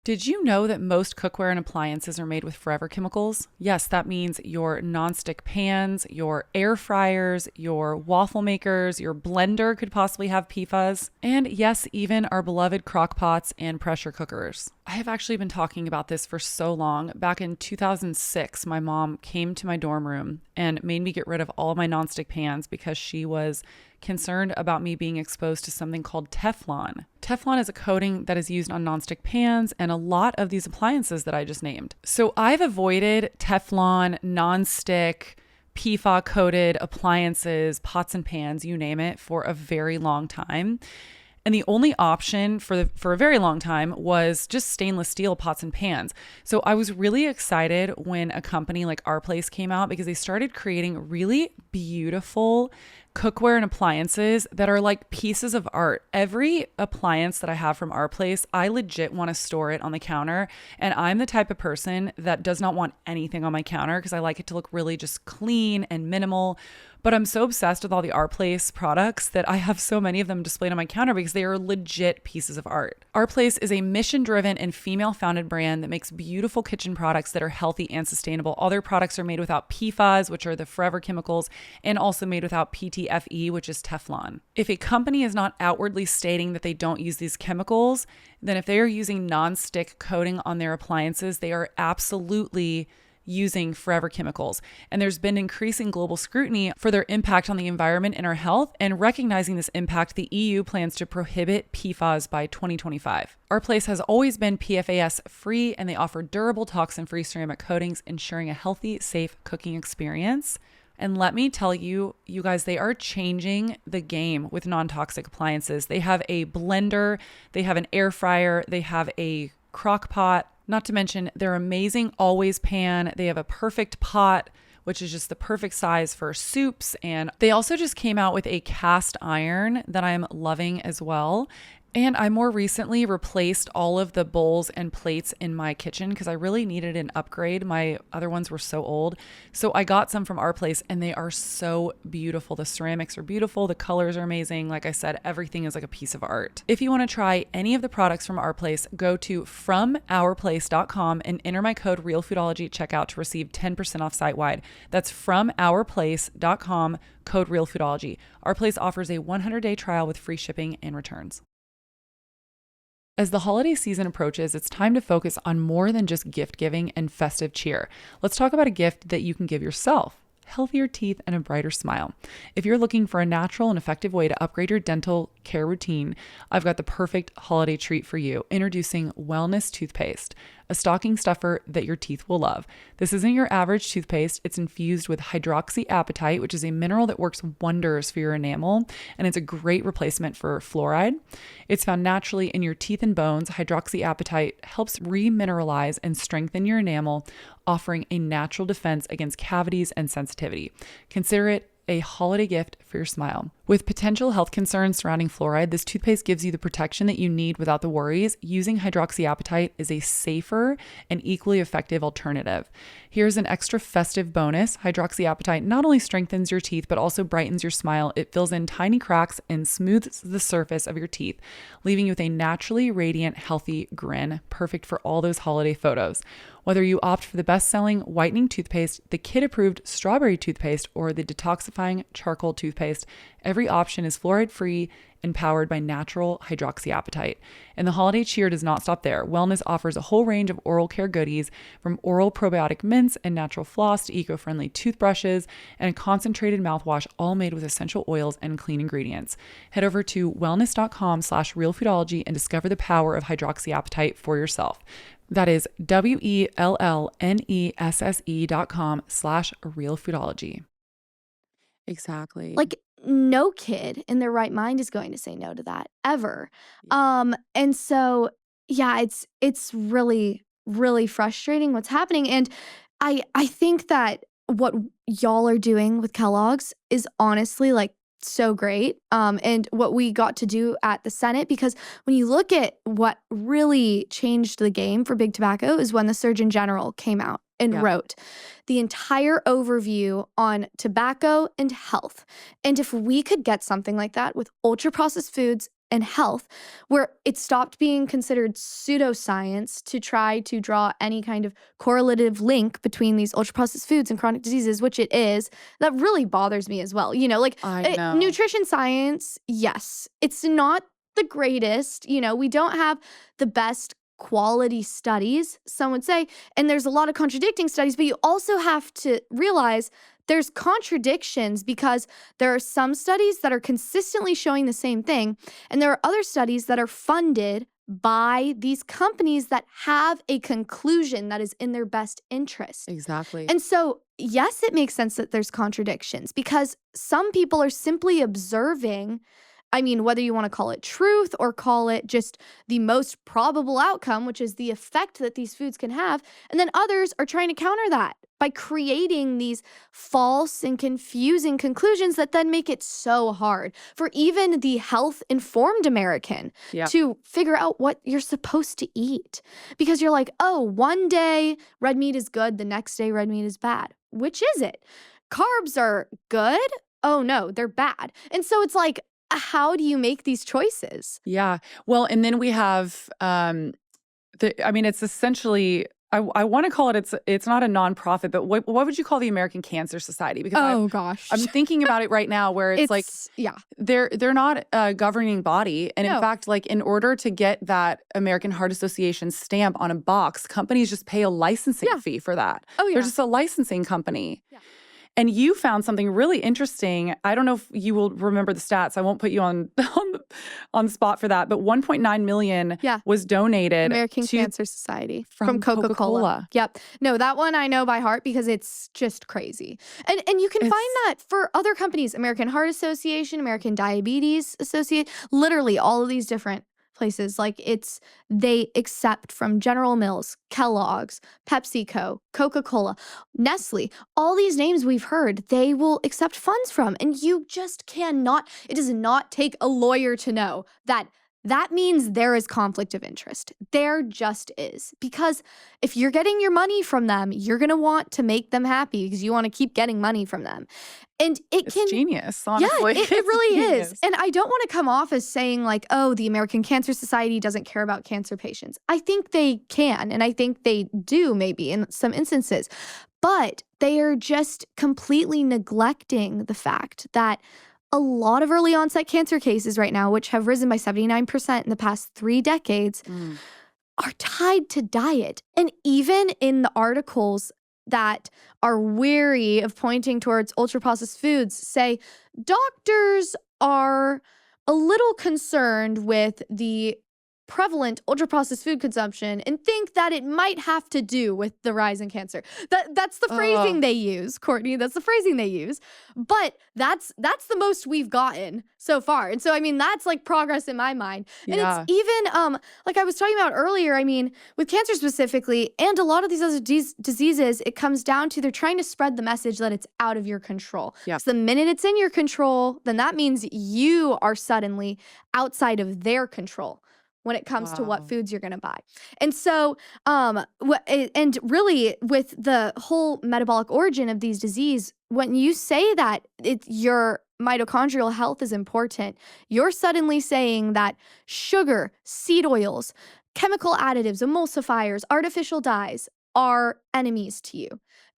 Speaker 1: Did you know that most cookware and appliances are made with forever chemicals? Yes, that means your nonstick pans, your air fryers, your waffle makers, your blender could possibly have PFAS. And yes, even our beloved crock pots and pressure cookers. I have actually been talking about this for so long. Back in 2006, my mom came to my dorm room and made me get rid of all of my nonstick pans because she was concerned about me being exposed to something called Teflon. Teflon is a coating that is used on nonstick pans and a lot of these appliances that I just named. So I've avoided Teflon, nonstick, PFAS coated appliances, pots and pans, you name it, for a very long time. And the only option for a very long time was just stainless steel pots and pans. So I was really excited when a company like Our Place came out because they started creating really beautiful cookware and appliances that are like pieces of art. Every appliance that I have from Our Place, I legit want to store it on the counter. And I'm the type of person that does not want anything on my counter because I like it to look really just clean and minimal. But I'm so obsessed with all the Our Place products that I have so many of them displayed on my counter because they are legit pieces of art. Our Place is a mission-driven and female-founded brand that makes beautiful kitchen products that are healthy and sustainable. All their products are made without PFAS, which are the forever chemicals, and also made without PTFE, which is Teflon. If a company is not outwardly stating that they don't use these chemicals, then if they are using non-stick coating on their appliances, they are absolutely using forever chemicals. And there's been increasing global scrutiny for their impact on the environment and our health. And recognizing this impact, the EU plans to prohibit PFAS by 2025. Our Place has always been PFAS free, and they offer durable toxin-free ceramic coatings, ensuring a healthy, safe cooking experience. And let me tell you, you guys, they are changing the game with non-toxic appliances. They have a blender, they have an air fryer, they have a crock pot. Not to mention their amazing Always pan. They have a perfect pot, which is just the perfect size for soups. And they also just came out with a cast iron that I'm loving as well. And I more recently replaced all of the bowls and plates in my kitchen because I really needed an upgrade. My other ones were so old. So I got some from Our Place and they are so beautiful. The ceramics are beautiful. The colors are amazing. Like I said, everything is like a piece of art. If you want to try any of the products from Our Place, go to FromOurPlace.com and enter my code Realfoodology at checkout to receive 10% off site-wide. That's FromOurPlace.com, code Realfoodology. Our Place offers a 100-day trial with free shipping and returns. As the holiday season approaches, it's time to focus on more than just gift giving and festive cheer. Let's talk about a gift that you can give yourself: healthier teeth and a brighter smile. If you're looking for a natural and effective way to upgrade your dental care routine, I've got the perfect holiday treat for you. Introducing Wellness Toothpaste, a stocking stuffer that your teeth will love. This isn't your average toothpaste. It's infused with hydroxyapatite, which is a mineral that works wonders for your enamel, and it's a great replacement for fluoride. It's found naturally in your teeth and bones. Hydroxyapatite helps remineralize and strengthen your enamel, offering a natural defense against cavities and sensitivity. Consider it a holiday gift for your smile. With potential health concerns surrounding fluoride, this toothpaste gives you the protection that you need without the worries. Using hydroxyapatite is a safer and equally effective alternative. Here's an extra festive bonus. Hydroxyapatite not only strengthens your teeth, but also brightens your smile. It fills in tiny cracks and smooths the surface of your teeth, leaving you with a naturally radiant, healthy grin, perfect for all those holiday photos. Whether you opt for the best-selling whitening toothpaste, the kid-approved strawberry toothpaste, or the detoxifying charcoal toothpaste, every option is fluoride-free and powered by natural hydroxyapatite. And the holiday cheer does not stop there. Wellness offers a whole range of oral care goodies, from oral probiotic mints and natural floss to eco-friendly toothbrushes and a concentrated mouthwash, all made with essential oils and clean ingredients. Head over to wellness.com/realfoodology and discover the power of hydroxyapatite for yourself. That is WELLNESSE.com/realfoodology. Exactly.
Speaker 2: Like, no kid in their right mind is going to say no to that ever. And so yeah, it's really, really frustrating what's happening. And I think that what y'all are doing with Kellogg's is honestly like so great. And what we got to do at the Senate, because when you look at what really changed the game for big tobacco is when the Surgeon General came out and wrote the entire overview on tobacco and health. And if we could get something like that with ultra processed foods and health, where it stopped being considered pseudoscience to try to draw any kind of correlative link between these ultra processed foods and chronic diseases, which it is, that really bothers me as well. You know, like nutrition science, yes, it's not the greatest. You know, we don't have the best quality studies, some would say, and there's a lot of contradicting studies, but you also have to realize there's contradictions because there are some studies that are consistently showing the same thing, and there are other studies that are funded by these companies that have a conclusion that is in their best interest.
Speaker 1: Exactly.
Speaker 2: And so, yes, it makes sense that there's contradictions because some people are simply observing. I mean, whether you want to call it truth or call it just the most probable outcome, which is the effect that these foods can have. And then others are trying to counter that by creating these false and confusing conclusions that then make it so hard for even the health-informed American to figure out what you're supposed to eat. Because you're like, oh, one day red meat is good, the next day red meat is bad. Which is it? Carbs are good? Oh, no, they're bad. And so it's like, how do you make these choices?
Speaker 1: Yeah. Well, and then we have, it's essentially, I want to call it, it's not a nonprofit, but what would you call the American Cancer Society? Because I'm thinking about it right now where it's like, they're not a governing body. And in fact, like in order to get that American Heart Association stamp on a box, companies just pay a licensing fee for that.
Speaker 2: Oh, yeah.
Speaker 1: They're just a licensing company.
Speaker 2: Yeah.
Speaker 1: And you found something really interesting. I don't know if you will remember the stats. I won't put you on the spot for that. But 1.9 million was donated
Speaker 2: American
Speaker 1: to
Speaker 2: Cancer Society from Coca-Cola. Yep. No, that one I know by heart because it's just crazy. And you can find that for other companies, American Heart Association, American Diabetes Association, literally all of these different places. Like they accept from General Mills, Kellogg's, PepsiCo, Coca-Cola, Nestle, all these names we've heard, they will accept funds from. And you just cannot, it does not take a lawyer to know that that means there is conflict of interest. There just is. Because if you're getting your money from them, you're going to want to make them happy because you want to keep getting money from them. And it's
Speaker 1: genius, honestly.
Speaker 2: Yeah, it really is. And I don't want to come off as saying like, oh, the American Cancer Society doesn't care about cancer patients. I think they can, and I think they do maybe in some instances. But they are just completely neglecting the fact that a lot of early onset cancer cases right now, which have risen by 79% in the past 3 decades, are tied to diet. And even in the articles that are weary of pointing towards ultra-processed foods say doctors are a little concerned with the prevalent ultra-processed food consumption and think that it might have to do with the rise in cancer. That's the phrasing they use, Courtney. That's the phrasing they use. But that's the most we've gotten so far. And so, I mean, that's like progress in my mind. And it's even, like I was talking about earlier, I mean, with cancer specifically, and a lot of these other diseases, it comes down to they're trying to spread the message that it's out of your control. So the minute it's in your control, then that means you are suddenly outside of their control when it comes to what foods you're going to buy. And so, and really with the whole metabolic origin of these disease, when you say that your mitochondrial health is important, you're suddenly saying that sugar, seed oils, chemical additives, emulsifiers, artificial dyes are enemies to you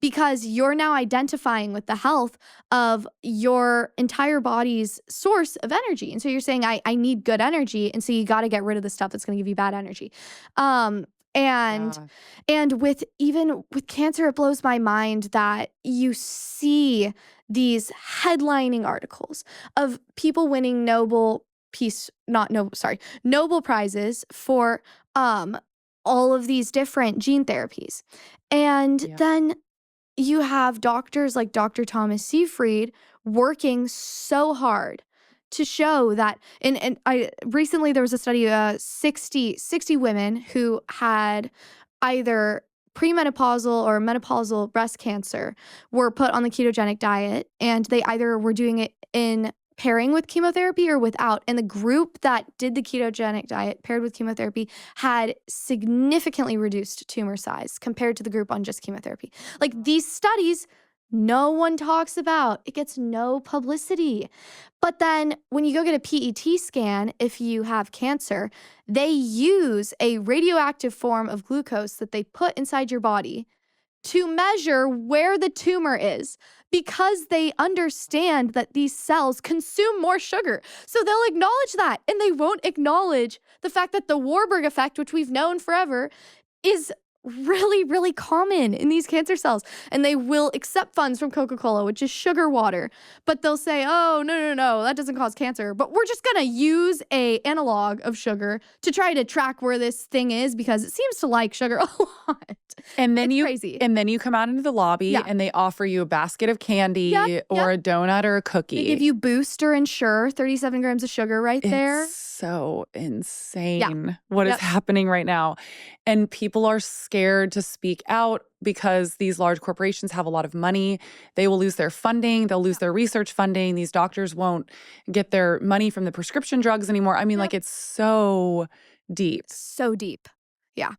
Speaker 2: because you're now identifying with the health of your entire body's source of energy. And so you're saying, I need good energy. And so you got to get rid of the stuff that's going to give you bad energy. And with cancer, it blows my mind that you see these headlining articles of people winning Nobel Prizes for all of these different gene therapies. And then you have doctors like Dr. Thomas Seyfried working so hard to show that, and I recently there was a study of 60 women who had either premenopausal or menopausal breast cancer were put on the ketogenic diet, and they either were doing it in pairing with chemotherapy or without. And the group that did the ketogenic diet paired with chemotherapy had significantly reduced tumor size compared to the group on just chemotherapy. Like these studies, no one talks about. It gets no publicity. But then when you go get a PET scan, if you have cancer, they use a radioactive form of glucose that they put inside your body to measure where the tumor is, because they understand that these cells consume more sugar. So they'll acknowledge that, and they won't acknowledge the fact that the Warburg effect, which we've known forever, is really, really common in these cancer cells. And they will accept funds from Coca-Cola, which is sugar water. But they'll say, oh, no, that doesn't cause cancer. But we're just going to use a analog of sugar to try to track where this thing is because it seems to like sugar a lot.
Speaker 1: And then
Speaker 2: It's crazy.
Speaker 1: And then you come out into the lobby and they offer you a basket of candy or a donut or a cookie.
Speaker 2: They give you Boost or Ensure, 37 grams of sugar right there.
Speaker 1: It's so insane what is happening right now. And people are scared to speak out because these large corporations have a lot of money. They will lose their funding. They'll lose their research funding. These doctors won't get their money from the prescription drugs anymore. I mean, like, it's so deep.
Speaker 2: So deep. Yeah.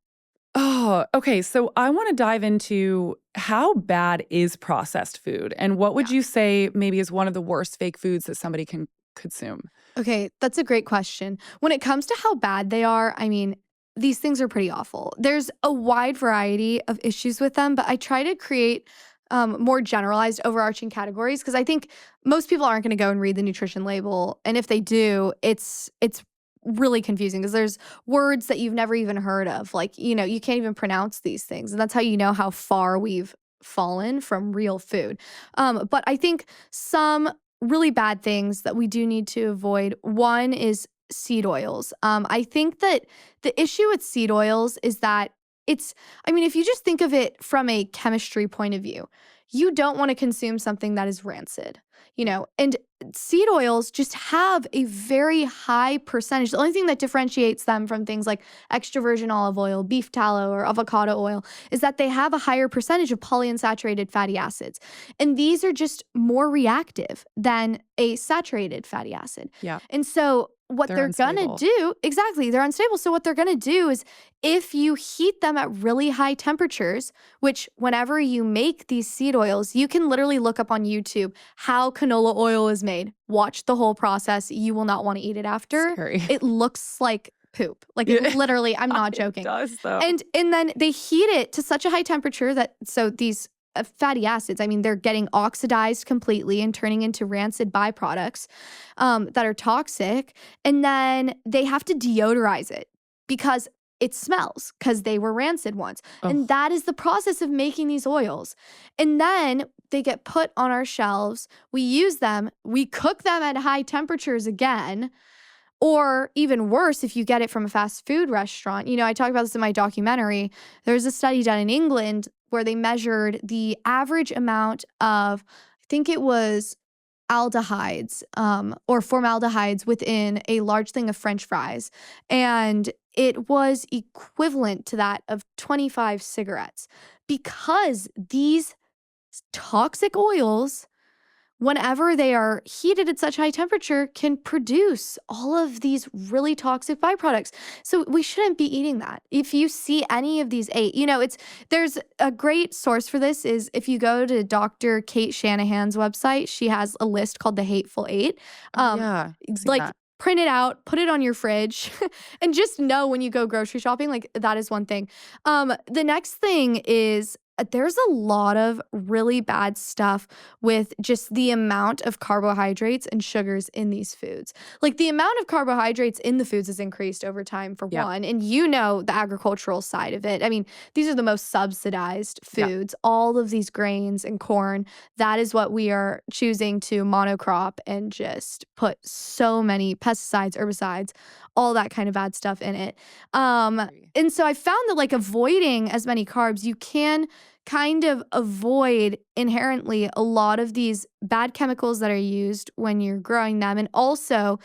Speaker 1: Oh, okay. So I want to dive into how bad is processed food and what would you say maybe is one of the worst fake foods that somebody can consume?
Speaker 2: Okay, that's a great question. When it comes to how bad they are, I mean, these things are pretty awful. There's a wide variety of issues with them, but I try to create more generalized overarching categories because I think most people aren't going to go and read the nutrition label. And if they do, it's really confusing because there's words that you've never even heard of. Like, you know, you can't even pronounce these things. And that's how you know how far we've fallen from real food. But I think some really bad things that we do need to avoid. One is seed oils. I think that the issue with seed oils is that if you just think of it from a chemistry point of view, you don't want to consume something that is rancid, you know, and seed oils just have a very high percentage. The only thing that differentiates them from things like extra virgin olive oil, beef tallow, or avocado oil is that they have a higher percentage of polyunsaturated fatty acids. And these are just more reactive than a saturated fatty acid.
Speaker 1: Yeah.
Speaker 2: And so what they're going to do, exactly, they're unstable. So what they're going to do is if you heat them at really high temperatures, which whenever you make these seed oils, you can literally look up on YouTube how canola oil is made. Watch the whole process. You will not want to eat it after.
Speaker 1: Scary.
Speaker 2: It looks like poop. Like it literally, I'm not joking.
Speaker 1: It does though.
Speaker 2: And then they heat it to such a high temperature that so these fatty acids, I mean, they're getting oxidized completely and turning into rancid byproducts that are toxic. And then they have to deodorize it because it smells because they were rancid once. Oh. And that is the process of making these oils. And then they get put on our shelves. We use them. We cook them at high temperatures again. Or even worse, if you get it from a fast food restaurant. You know, I talk about this in my documentary. There's a study done in England where they measured the average amount of, I think it was aldehydes or formaldehydes within a large thing of French fries. And it was equivalent to that of 25 cigarettes because these toxic oils, whenever they are heated at such high temperature, can produce all of these really toxic byproducts. So we shouldn't be eating that. If you see any of these there's a great source for this is if you go to Dr. Kate Shanahan's website, she has a list called The Hateful Eight. Print it out, put it on your fridge, and just know when you go grocery shopping, like that is one thing. The next thing is there's a lot of really bad stuff with just the amount of carbohydrates and sugars in these foods. Like the amount of carbohydrates in the foods has increased over time for one. And you know the agricultural side of it. I mean, these are the most subsidized foods. All of these grains and corn, that is what we are choosing to monocrop and just put so many pesticides, herbicides, all that kind of bad stuff in it. And so I found that like avoiding as many carbs, you can kind of avoid inherently a lot of these bad chemicals that are used when you're growing them. And also,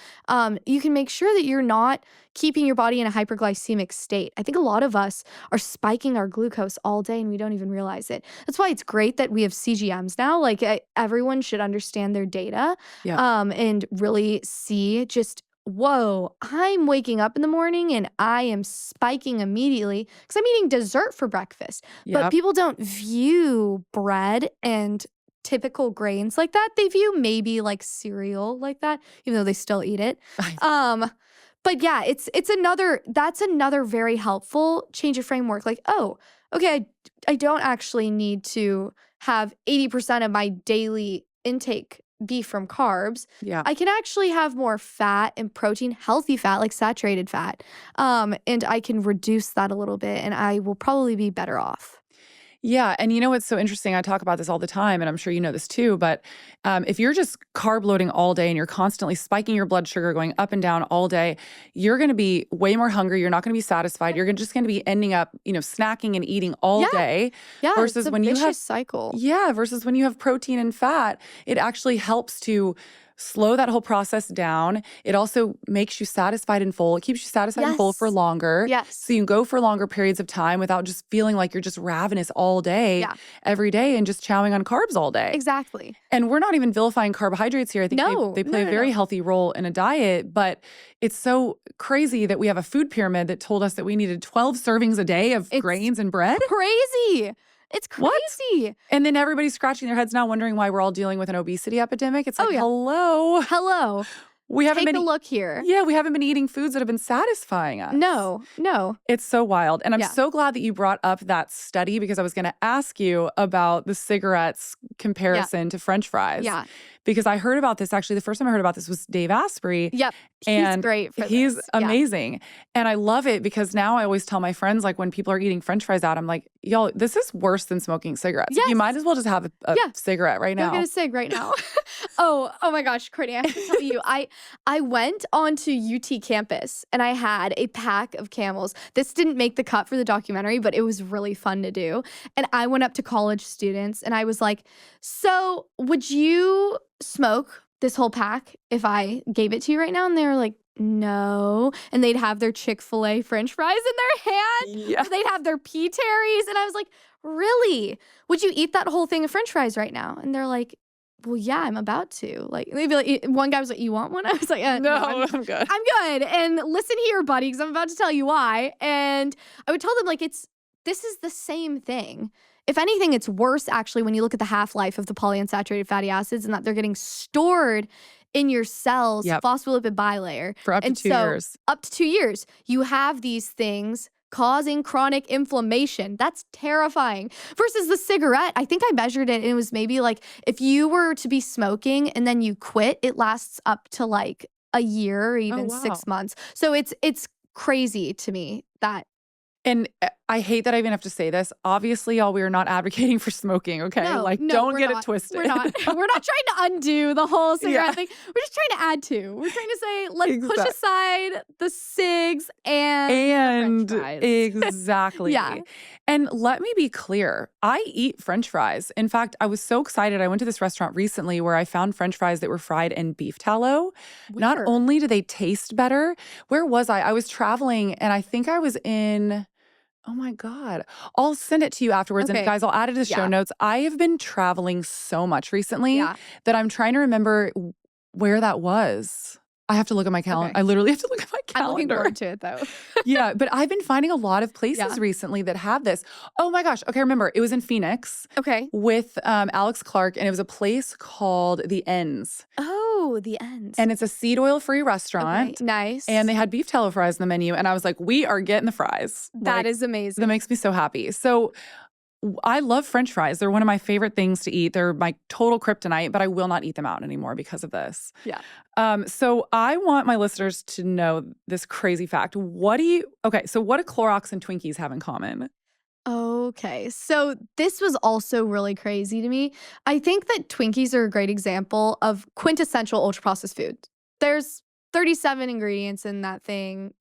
Speaker 2: you can make sure that you're not keeping your body in a hyperglycemic state. I think a lot of us are spiking our glucose all day and we don't even realize it. That's why it's great that we have CGMs now. Like everyone should understand their data and really see just, whoa, I'm waking up in the morning and I am spiking immediately because I'm eating dessert for breakfast. But people don't view bread and typical grains like that. They view maybe like cereal like that, even though they still eat it. But yeah, that's another very helpful change of framework. Like, oh, okay, I don't actually need to have 80% of my daily intake beef from carbs,
Speaker 1: Yeah.
Speaker 2: I can actually have more fat and protein, healthy fat, like saturated fat. And I can reduce that a little bit and I will probably be better off.
Speaker 1: Yeah. And you know what's so interesting? I talk about this all the time, and I'm sure you know this too. But if you're just carb loading all day and you're constantly spiking your blood sugar going up and down all day, you're going to be way more hungry. You're not going to be satisfied. You're just going to be ending up, snacking and eating all day.
Speaker 2: Yeah.
Speaker 1: Versus
Speaker 2: it's a
Speaker 1: when you
Speaker 2: vicious
Speaker 1: have
Speaker 2: cycle.
Speaker 1: Yeah, versus when you have protein and fat, it actually helps to slow that whole process down. It also makes you satisfied and full. It keeps you satisfied and full for longer.
Speaker 2: Yes.
Speaker 1: So you can go for longer periods of time without just feeling like you're just ravenous all day, every day, and just chowing on carbs all day.
Speaker 2: Exactly.
Speaker 1: And we're not even vilifying carbohydrates here. I think they play a very healthy role in a diet, but it's so crazy that we have a food pyramid that told us that we needed 12 servings a day of grains and bread.
Speaker 2: Crazy. It's crazy.
Speaker 1: What? And then everybody's scratching their heads now wondering why we're all dealing with an obesity epidemic. It's like, hello. We haven't
Speaker 2: Take a look here.
Speaker 1: Yeah, we haven't been eating foods that have been satisfying us.
Speaker 2: No.
Speaker 1: It's so wild. And I'm so glad that you brought up that study, because I was going to ask you about the cigarettes comparison to French fries.
Speaker 2: Yeah.
Speaker 1: Because I heard about this, actually, the first time I heard about this was Dave Asprey.
Speaker 2: Yep. He's great for this.
Speaker 1: He's amazing. And I love it because now I always tell my friends, like when people are eating French fries out, I'm like, y'all, this is worse than smoking cigarettes.
Speaker 2: Yes.
Speaker 1: You might as well just have a cigarette right now.
Speaker 2: I'm going to cig right now. Oh my gosh, Courtney, I have to tell you, I went onto UT campus and I had a pack of Camels. This didn't make the cut for the documentary, but it was really fun to do. And I went up to college students and I was like, so would you smoke this whole pack if I gave it to you right now? And they were like, no. And they'd have their Chick-fil-A French fries in their hand.
Speaker 1: Yeah.
Speaker 2: Or they'd have their P-Terries. And I was like, really? Would you eat that whole thing of French fries right now? And they're like, well, yeah, I'm about to. Like, they'd be like, one guy was like, you want one? I was like, no,
Speaker 1: I'm good.
Speaker 2: I'm good. And listen here, buddy, because I'm about to tell you why. And I would tell them, like, this is the same thing. If anything, it's worse, actually, when you look at the half-life of the polyunsaturated fatty acids and that they're getting stored in your cells, phospholipid bilayer.
Speaker 1: For up to 2 years.
Speaker 2: Up to 2 years. You have these things causing chronic inflammation. That's terrifying. Versus the cigarette, I think I measured it and it was maybe like if you were to be smoking and then you quit, it lasts up to like a year or even 6 months. So it's crazy to me that.
Speaker 1: And I hate that I even have to say this. Obviously, y'all, we are not advocating for smoking, okay? Don't get it twisted.
Speaker 2: We're not trying to undo the whole cigarette thing. We're just trying to add to. We're trying to say, let's push aside the cigs and the French fries.
Speaker 1: Exactly. And let me be clear. I eat French fries. In fact, I was so excited. I went to this restaurant recently where I found French fries that were fried in beef tallow. Not only do they taste better, where was I? I was traveling and I think I was in... Oh my God. I'll send it to you afterwards. And guys, I'll add it to the show notes. I have been traveling so much recently that I'm trying to remember where that was. I have to look at my calendar. I literally have to look at my calendar.
Speaker 2: I'm looking forward to it though.
Speaker 1: But I've been finding a lot of places recently that have this. Oh my gosh. Okay, remember, it was in Phoenix. With Alex Clark, and it was a place called The Ends.
Speaker 2: Oh, The Ends.
Speaker 1: And it's a seed oil-free restaurant.
Speaker 2: Okay, nice.
Speaker 1: And they had beef tallow fries on the menu, and I was like, we are getting the fries.
Speaker 2: That is amazing.
Speaker 1: That makes me so happy. So I love French fries. They're one of my favorite things to eat. They're my total kryptonite, but I will not eat them out anymore because of this. So I want my listeners to know this crazy fact. So what do Clorox and Twinkies have in common?
Speaker 2: Okay, so this was also really crazy to me. I think that Twinkies are a great example of quintessential ultra-processed food. There's 37 ingredients in that thing,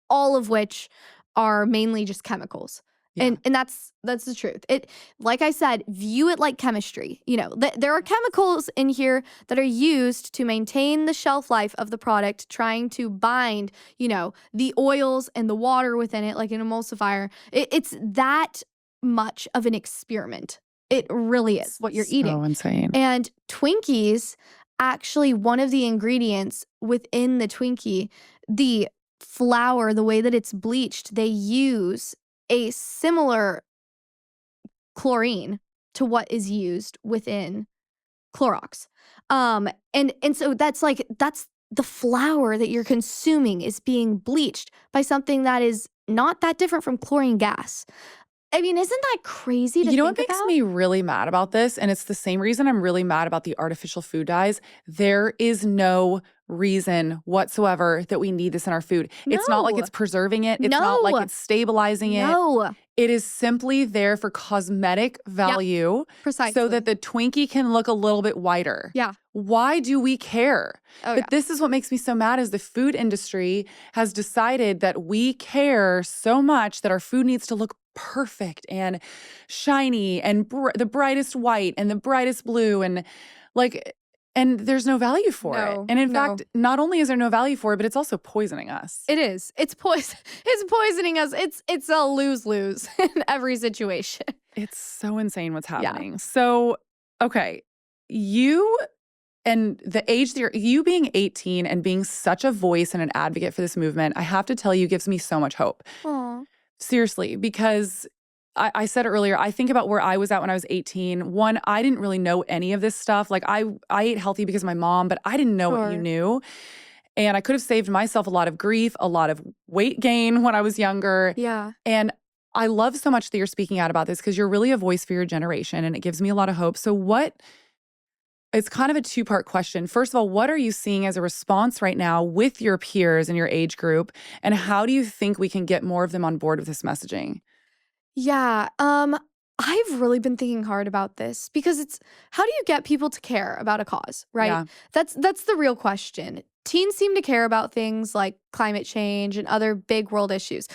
Speaker 2: all of which are mainly just chemicals. And that's the truth. It, like I said, view it like chemistry. There are chemicals in here that are used to maintain the shelf life of the product, trying to bind, the oils and the water within it, like an emulsifier. It's that much of an experiment. It really is what you're eating.
Speaker 1: So insane.
Speaker 2: And Twinkies, actually, one of the ingredients within the Twinkie, the flour, the way that it's bleached, they use a similar chlorine to what is used within Clorox. And so that's the flour that you're consuming is being bleached by something that is not that different from chlorine gas. I mean, isn't that crazy to
Speaker 1: You know
Speaker 2: think
Speaker 1: what makes
Speaker 2: about?
Speaker 1: me really mad about this? And it's the same reason I'm really mad about the artificial food dyes. There is no reason whatsoever that we need this in our food. It's not like
Speaker 2: No.
Speaker 1: it's preserving it. It's not like
Speaker 2: No.
Speaker 1: it's stabilizing it.
Speaker 2: No.
Speaker 1: It is simply there for cosmetic value
Speaker 2: Precisely.
Speaker 1: so that the Twinkie can look a little bit whiter.
Speaker 2: Yeah.
Speaker 1: Why do we care?
Speaker 2: Oh,
Speaker 1: But this is what makes me so mad is the food industry has decided that we care so much that our food needs to look perfect and shiny and the brightest white and the brightest blue and and there's no value for it.
Speaker 2: No,
Speaker 1: And in
Speaker 2: no.
Speaker 1: fact, not only is there no value for it, but it's also poisoning us.
Speaker 2: It is. It's poisoning us. It's a lose-lose in every situation.
Speaker 1: It's so insane what's happening. So, okay, you and the age that you being 18 and being such a voice and an advocate for this movement, I have to tell you, gives me so much hope.
Speaker 2: Aw.
Speaker 1: Seriously, because I said earlier, I think about where I was at when I was 18. One, I didn't really know any of this stuff. Like I ate healthy because of my mom, but I didn't know what you
Speaker 2: Sure.
Speaker 1: knew. And I could have saved myself a lot of grief, a lot of weight gain when I was younger.
Speaker 2: Yeah.
Speaker 1: And I love so much that you're speaking out about this because you're really a voice for your generation and it gives me a lot of hope. So it's kind of a two-part question. First of all, what are you seeing as a response right now with your peers in your age group? And how do you think we can get more of them on board with this messaging?
Speaker 2: Yeah. I've really been thinking hard about this because it's how do you get people to care about a cause, right?
Speaker 1: Yeah.
Speaker 2: That's the real question. Teens seem to care about things like climate change and other big world issues.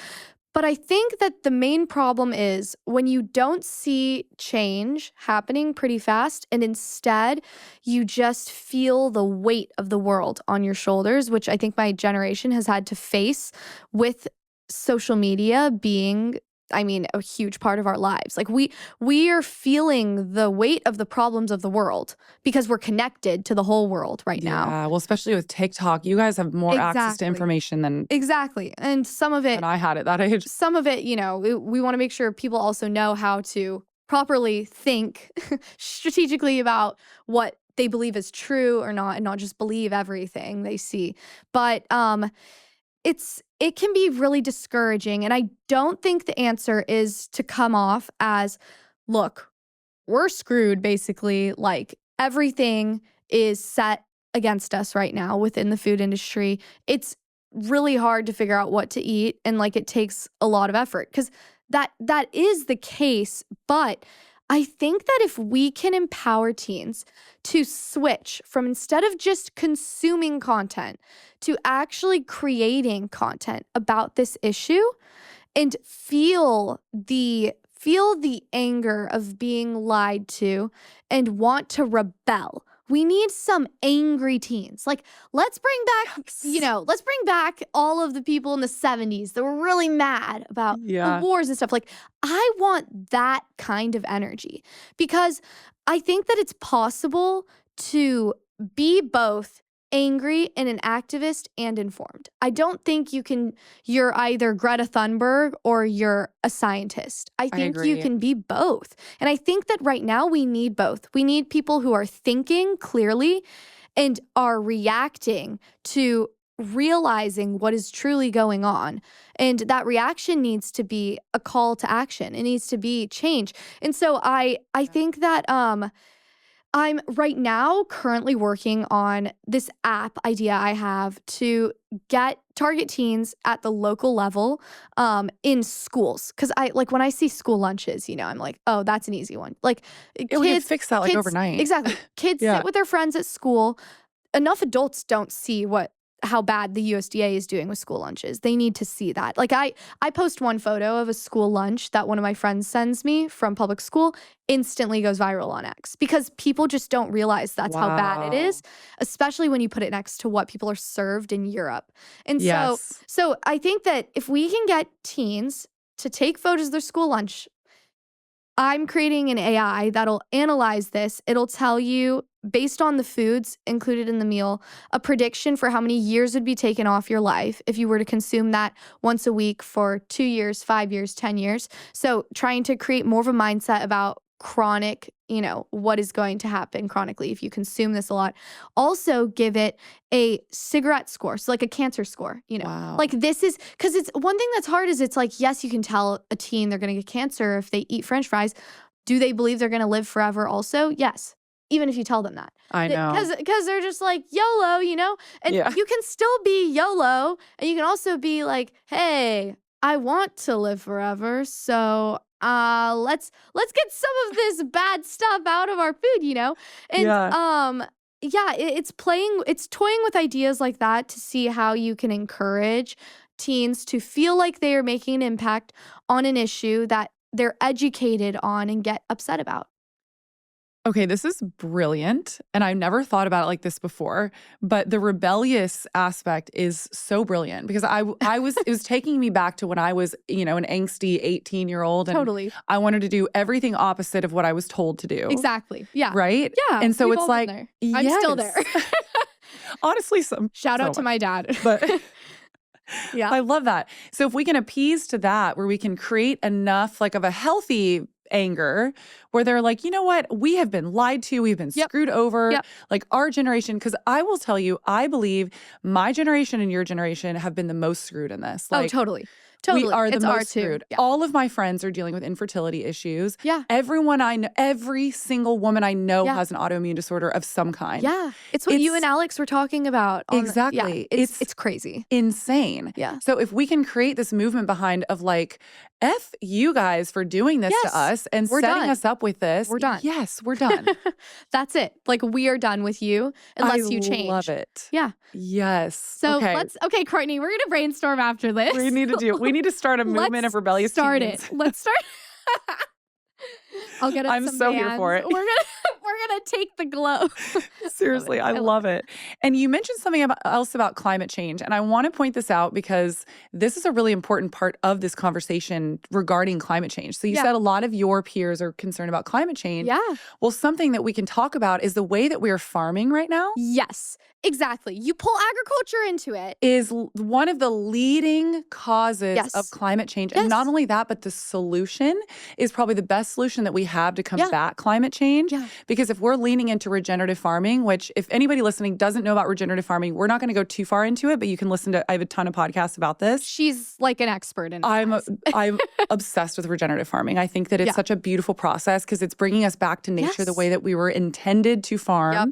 Speaker 2: But I think that the main problem is when you don't see change happening pretty fast and instead you just feel the weight of the world on your shoulders, which I think my generation has had to face with social media being a huge part of our lives. Like we are feeling the weight of the problems of the world because we're connected to the whole world right now.
Speaker 1: Yeah, well, especially with TikTok, you guys have more access to
Speaker 2: Exactly.
Speaker 1: information than
Speaker 2: Exactly. And some of it
Speaker 1: I had at that age.
Speaker 2: some of it, we want to make sure people also know how to properly think strategically about what they believe is true or not, and not just believe everything they see. But it can be really discouraging, and I don't think the answer is to come off as, look, we're screwed basically, like everything is set against us right now within the food industry. It's really hard to figure out what to eat, and like it takes a lot of effort because that is the case. But I think that if we can empower teens to switch from instead of just consuming content to actually creating content about this issue and feel the anger of being lied to and want to rebel. We need some angry teens. Like, let's bring back all of the people in the 70s that were really mad about the wars and stuff. Like, I want that kind of energy because I think that it's possible to be both angry and an activist and informed. I don't think you're either Greta Thunberg or you're a scientist. I think you
Speaker 1: agree.
Speaker 2: can be both. And I think that right now we need both. We need people who are thinking clearly and are reacting to realizing what is truly going on. And that reaction needs to be a call to action. It needs to be change. And so I think that I'm right now currently working on this app idea I have to target teens at the local level in schools. Because when I see school lunches, I'm like, oh, that's an easy one. Like
Speaker 1: We could fix that overnight.
Speaker 2: Exactly. Kids sit with their friends at school. Enough adults don't see how bad the USDA is doing with school lunches. They need to see that. Like I post one photo of a school lunch that one of my friends sends me from public school, instantly goes viral on X because people just don't realize that's how bad it is, especially when you put it next to what people are served in Europe. And so I think that if we can get teens to take photos of their school lunch, I'm creating an AI that'll analyze this. It'll tell you, based on the foods included in the meal, a prediction for how many years would be taken off your life if you were to consume that once a week for 2 years, 5 years, 10 years. So trying to create more of a mindset about chronic, what is going to happen chronically if you consume this a lot. Also give it a cigarette score, so like a cancer score,
Speaker 1: Wow.
Speaker 2: Like this is, because it's one thing that's hard is it's like, yes, you can tell a teen they're going to get cancer if they eat French fries. Do they believe they're going to live forever also? Yes. Even if you tell them that.
Speaker 1: I know.
Speaker 2: Because they're just like, YOLO, And you can still be YOLO, and you can also be like, hey, I want to live forever, so let's get some of this bad stuff out of our food, And it's toying with ideas like that to see how you can encourage teens to feel like they are making an impact on an issue that they're educated on and get upset about.
Speaker 1: Okay, this is brilliant. And I've never thought about it like this before. But the rebellious aspect is so brilliant because it was taking me back to when I was, an angsty 18-year-old. And
Speaker 2: Totally.
Speaker 1: I wanted to do everything opposite of what I was told to do.
Speaker 2: Exactly. Yeah.
Speaker 1: Right?
Speaker 2: Yeah.
Speaker 1: And so
Speaker 2: we've
Speaker 1: it's
Speaker 2: all
Speaker 1: like,
Speaker 2: been there. I'm still there.
Speaker 1: Honestly,
Speaker 2: shout out to my dad.
Speaker 1: But
Speaker 2: yeah.
Speaker 1: I love that. So if we can appease to that, where we can create enough like of a healthy anger where they're like, you know what? We have been lied to. We've been screwed over. Like our generation, because I will tell you, I believe my generation and your generation have been the most screwed in this. Like,
Speaker 2: totally.
Speaker 1: We are the most screwed.
Speaker 2: Yeah.
Speaker 1: All of my friends are dealing with infertility issues.
Speaker 2: Yeah.
Speaker 1: Everyone I know, every single woman I know has an autoimmune disorder of some kind.
Speaker 2: Yeah. It's what you and Alex were talking about.
Speaker 1: Exactly.
Speaker 2: It's crazy.
Speaker 1: Insane.
Speaker 2: Yeah.
Speaker 1: So if we can create this movement behind of like, F you guys for doing this to us and setting us up with this.
Speaker 2: We're done.
Speaker 1: Yes, we're done.
Speaker 2: That's it. Like we are done with you unless you change.
Speaker 1: I love it.
Speaker 2: Yeah.
Speaker 1: Yes.
Speaker 2: So okay, Courtney, we're going to brainstorm after this.
Speaker 1: We need to start a movement of rebellious teens.
Speaker 2: Let's start. I'll get us
Speaker 1: I'm
Speaker 2: some
Speaker 1: so
Speaker 2: bands.
Speaker 1: here for it.
Speaker 2: We're gonna take the glow.
Speaker 1: Seriously, I love it. And you mentioned something else about climate change, and I want to point this out because this is a really important part of this conversation regarding climate change. So you said a lot of your peers are concerned about climate change.
Speaker 2: Yeah.
Speaker 1: Well, something that we can talk about is the way that we are farming right now.
Speaker 2: Yes, exactly. You pull agriculture into it.
Speaker 1: Is one of the leading causes of climate change. And not only that, but the solution is probably the best solution that we have to combat climate change.
Speaker 2: Yeah.
Speaker 1: Because if we're leaning into regenerative farming, which if anybody listening doesn't know about regenerative farming, we're not going to go too far into it, but you can listen to, I have a ton of podcasts about this.
Speaker 2: She's like an expert in it.
Speaker 1: I'm obsessed with regenerative farming. I think that it's such a beautiful process because it's bringing us back to nature the way that we were intended to farm.
Speaker 2: Yep.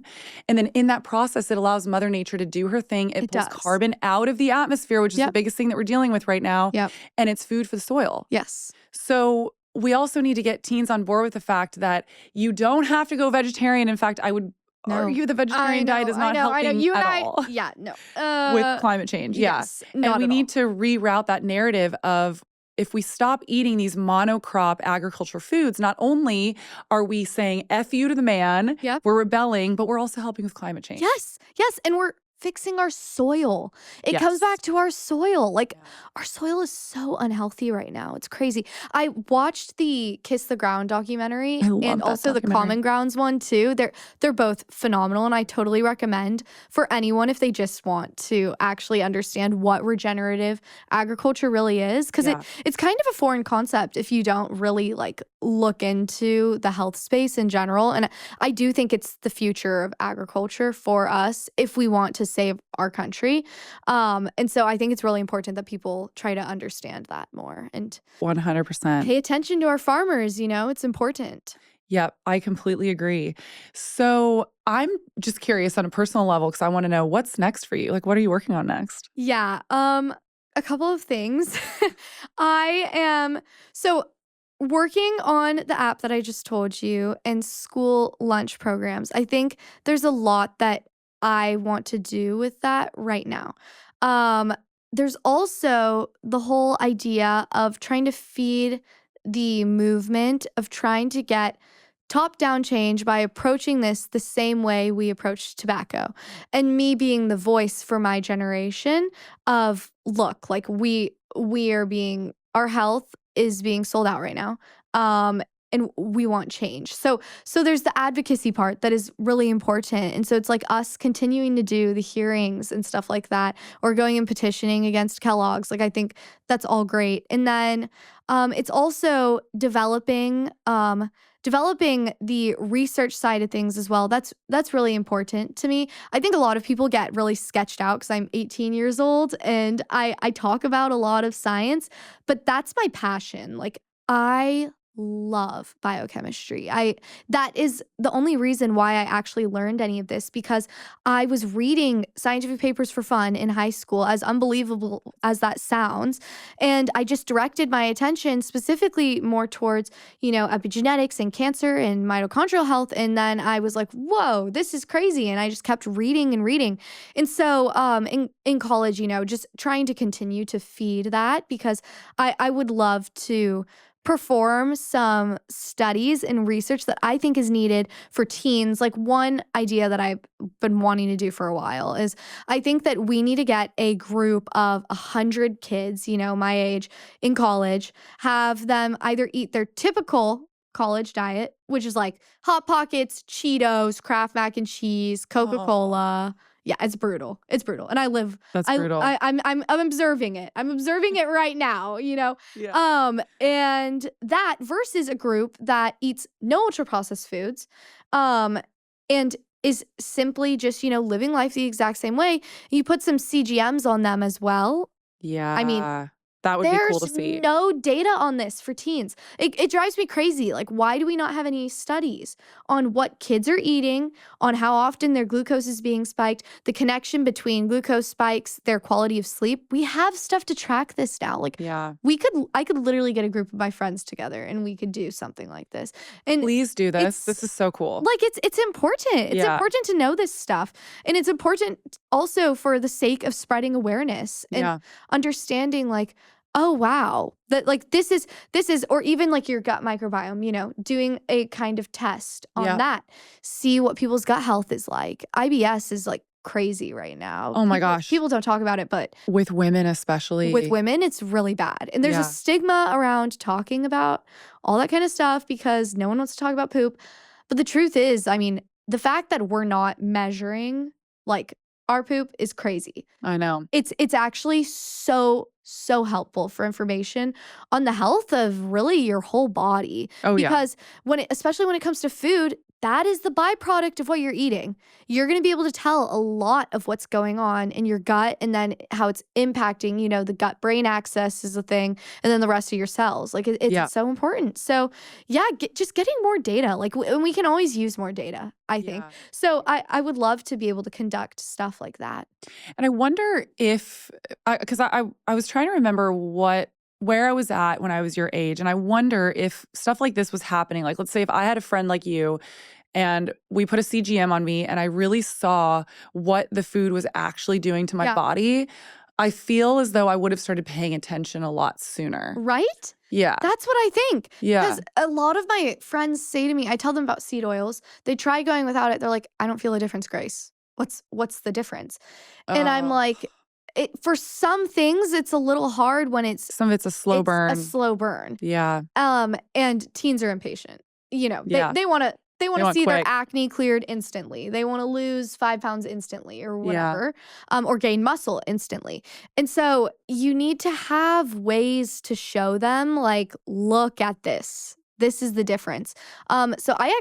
Speaker 1: And then in that process, it allows Mother Nature to do her thing. It pulls carbon out of the atmosphere, which is the biggest thing that we're dealing with right now.
Speaker 2: Yep.
Speaker 1: And it's food for the soil.
Speaker 2: Yes.
Speaker 1: So we also need to get teens on board with the fact that you don't have to go vegetarian. In fact, I would argue the vegetarian diet is not helping
Speaker 2: you
Speaker 1: at
Speaker 2: and
Speaker 1: all.
Speaker 2: Yeah, no.
Speaker 1: With climate change.
Speaker 2: Yes,
Speaker 1: and we need to reroute that narrative of if we stop eating these monocrop agricultural foods, not only are we saying F you to the man, we're rebelling, but we're also helping with climate change.
Speaker 2: Yes. And we're fixing our soil. It comes back to our soil. Like our soil is so unhealthy right now. It's crazy. I watched the Kiss the Ground documentary and also the Common Grounds one too. They're both phenomenal and I totally recommend for anyone if they just want to actually understand what regenerative agriculture really is because it's kind of a foreign concept if you don't really like look into the health space in general. And I do think it's the future of agriculture for us if we want to save our country. And so I think it's really important that people try to understand that more and
Speaker 1: 100%
Speaker 2: pay attention to our farmers. It's important.
Speaker 1: Yep, I completely agree. So I'm just curious on a personal level because I want to know what's next for you. Like, what are you working on next?
Speaker 2: Yeah, a couple of things. I am working on the app that I just told you and school lunch programs. I think there's a lot that I want to do with that right now. There's also the whole idea of trying to feed the movement of trying to get top-down change by approaching this the same way we approach tobacco. And me being the voice for my generation of, look, like our health is being sold out right now. And we want change. So there's the advocacy part that is really important. And so it's like us continuing to do the hearings and stuff like that, or going and petitioning against Kellogg's. Like, I think that's all great. And then it's also developing developing the research side of things as well, that's really important to me. I think a lot of people get really sketched out because I'm 18 years old and I talk about a lot of science, but that's my passion. Like, I love biochemistry. That is the only reason why I actually learned any of this, because I was reading scientific papers for fun in high school, as unbelievable as that sounds, and I just directed my attention specifically more towards, epigenetics and cancer and mitochondrial health, and then I was like, whoa, this is crazy, and I just kept reading and reading. And so in college, just trying to continue to feed that, because I would love to perform some studies and research that I think is needed for teens. Like, one idea that I've been wanting to do for a while is I think that we need to get a group of 100 kids, my age, in college, have them either eat their typical college diet, which is like Hot Pockets, Cheetos, Kraft mac and cheese, Coca-Cola. Yeah, it's brutal. It's brutal. And
Speaker 1: That's brutal.
Speaker 2: I'm observing it. I'm observing it right now,
Speaker 1: Yeah.
Speaker 2: And that versus a group that eats no ultra processed foods, and is simply just, living life the exact same way. You put some CGMs on them as well.
Speaker 1: Yeah.
Speaker 2: I mean,
Speaker 1: that would be cool to see.
Speaker 2: There's no data on this for teens. It drives me crazy. Like, why do we not have any studies on what kids are eating, on how often their glucose is being spiked, the connection between glucose spikes, their quality of sleep? We have stuff to track this now. Like,
Speaker 1: yeah.
Speaker 2: I could literally get a group of my friends together and we could do something like this. And
Speaker 1: please do this. This is so cool.
Speaker 2: Like, it's important. It's important to know this stuff. And it's important also for the sake of spreading awareness and understanding, like, oh, wow, that like this is, or even like your gut microbiome, doing a kind of test on that, see what people's gut health is like. IBS is like crazy right now.
Speaker 1: Oh my gosh.
Speaker 2: People don't talk about it, but
Speaker 1: with women, especially
Speaker 2: with women, it's really bad. And there's a stigma around talking about all that kind of stuff because no one wants to talk about poop. But the truth is, I mean, the fact that we're not measuring like our poop is crazy.
Speaker 1: I know.
Speaker 2: It's actually so helpful for information on the health of really your whole body.
Speaker 1: Oh,
Speaker 2: because especially when it comes to food, that is the byproduct of what you're eating. You're going to be able to tell a lot of what's going on in your gut and then how it's impacting, the gut-brain axis is a thing, and then the rest of your cells. Like, it's so important. So, just getting more data. Like, and we can always use more data, I think.
Speaker 1: Yeah.
Speaker 2: So I would love to be able to conduct stuff like that.
Speaker 1: And I wonder if, because I was trying to remember where I was at when I was your age. And I wonder if stuff like this was happening. Like, let's say if I had a friend like you and we put a CGM on me and I really saw what the food was actually doing to my body, I feel as though I would have started paying attention a lot sooner.
Speaker 2: Right?
Speaker 1: Yeah.
Speaker 2: That's what I think.
Speaker 1: Yeah.
Speaker 2: Because a lot of my friends say to me, I tell them about seed oils. They try going without it. They're like, I don't feel a difference, Grace. What's the difference? And I'm like, for some things, it's a little hard when some of it's
Speaker 1: a slow burn.
Speaker 2: A slow burn.
Speaker 1: Yeah.
Speaker 2: And teens are impatient. They want to see their acne cleared instantly. They want to lose 5 pounds instantly or whatever, or gain muscle instantly. And so you need to have ways to show them, like, look at this. This is the difference. So I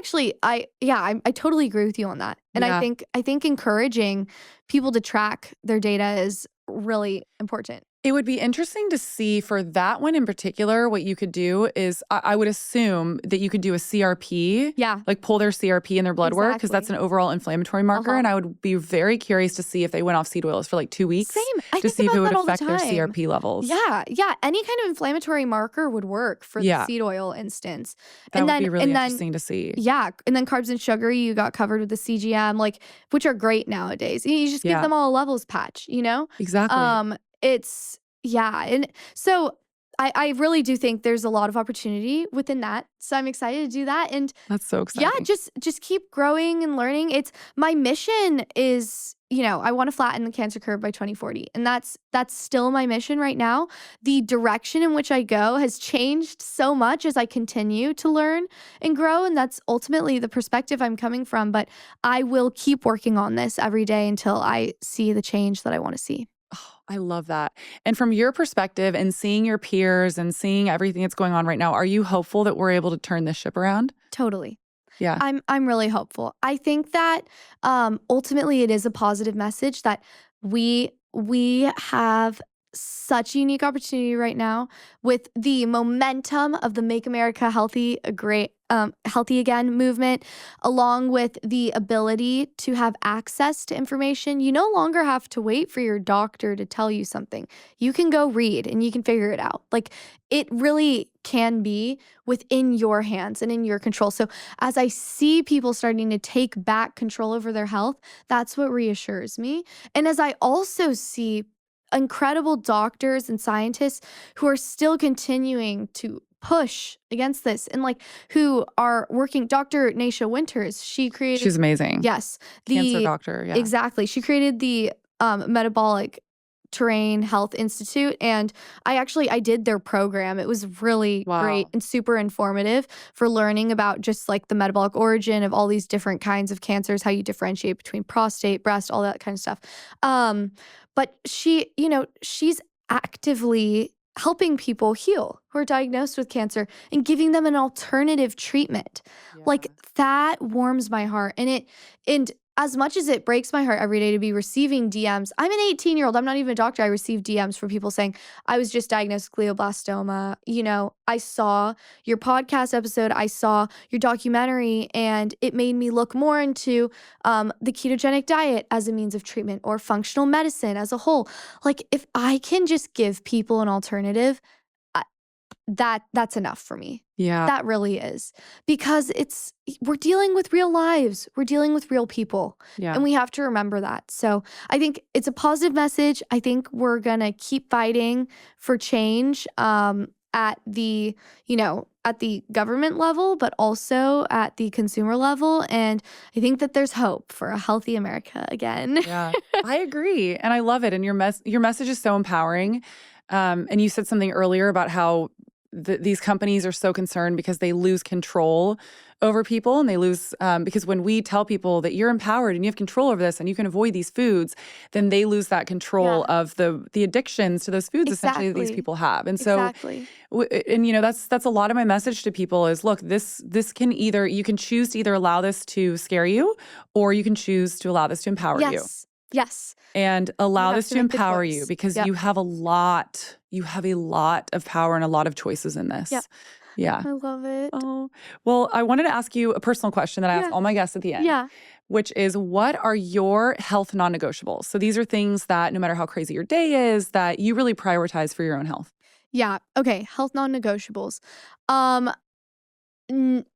Speaker 2: totally agree with you on that. And I think encouraging people to track their data is really important.
Speaker 1: It would be interesting to see for that one in particular, what you could do is I would assume that you could do a CRP.
Speaker 2: Yeah.
Speaker 1: Like pull their CRP in their blood work because that's an overall inflammatory marker. And I would be very curious to see if they went off seed oils for like 2 weeks.
Speaker 2: Same.
Speaker 1: To see if it would affect their CRP levels.
Speaker 2: Yeah. Yeah. Any kind of inflammatory marker would work for the seed oil instance.
Speaker 1: That would be really interesting to see.
Speaker 2: Yeah. And then carbs and sugar, you got covered with the CGM, like, which are great nowadays. You just give them all a levels patch,
Speaker 1: Exactly.
Speaker 2: And so I really do think there's a lot of opportunity within that. So I'm excited to do that. And
Speaker 1: that's so exciting.
Speaker 2: Yeah, just keep growing and learning. My mission is, I want to flatten the cancer curve by 2040. And that's still my mission right now. The direction in which I go has changed so much as I continue to learn and grow. And that's ultimately the perspective I'm coming from. But I will keep working on this every day until I see the change that I want to see.
Speaker 1: Oh, I love that. And from your perspective and seeing your peers and seeing everything that's going on right now, are you hopeful that we're able to turn this ship around?
Speaker 2: Totally.
Speaker 1: Yeah.
Speaker 2: I'm really hopeful. I think that ultimately it is a positive message that we have such a unique opportunity right now with the momentum of the Make America Healthy Again movement, along with the ability to have access to information. You no longer have to wait for your doctor to tell you something. You can go read and you can figure it out. Like, it really can be within your hands and in your control. So as I see people starting to take back control over their health, that's what reassures me. And as I also see incredible doctors and scientists who are still continuing to push against this and like who are working. Dr. Nasha Winters,
Speaker 1: She's amazing.
Speaker 2: Yes.
Speaker 1: Cancer doctor. Yeah.
Speaker 2: Exactly. She created the Metabolic Terrain Health Institute, and I did their program. It was really great and super informative for learning about just like the metabolic origin of all these different kinds of cancers, how you differentiate between prostate, breast, all that kind of stuff. But she's actively helping people heal who are diagnosed with cancer and giving them an alternative treatment.
Speaker 1: Yeah.
Speaker 2: Like, that warms my heart. And as much as it breaks my heart every day to be receiving DMs, I'm an 18-year-old. I'm not even a doctor. I receive DMs from people saying, I was just diagnosed with glioblastoma. I saw your podcast episode. I saw your documentary, and it made me look more into the ketogenic diet as a means of treatment or functional medicine as a whole. Like, if I can just give people an alternative, that's enough for me.
Speaker 1: Yeah.
Speaker 2: That really is. Because we're dealing with real lives. We're dealing with real people.
Speaker 1: Yeah.
Speaker 2: And we have to remember that. So I think it's a positive message. I think we're going to keep fighting for change at the government level, but also at the consumer level. And I think that there's hope for a healthy America again.
Speaker 1: Yeah, I agree. And I love it. And your message is so empowering. And you said something earlier about how these companies are so concerned because they lose control over people, and they lose because when we tell people that you're empowered and you have control over this and you can avoid these foods, then they lose that control of the addictions to those foods essentially that these people have. And so, that's a lot of my message to people is, look, this can you can choose to either allow this to scare you, or you can choose to allow this to empower you.
Speaker 2: Yes.
Speaker 1: And allow this to empower you, because you have a lot of power and a lot of choices in this.
Speaker 2: Yep.
Speaker 1: Yeah.
Speaker 2: I love it.
Speaker 1: Oh, well, I wanted to ask you a personal question that I ask all my guests at the end.
Speaker 2: Yeah.
Speaker 1: Which is, what are your health non-negotiables? So these are things that no matter how crazy your day is, that you really prioritize for your own health.
Speaker 2: Yeah. Okay. Health non-negotiables.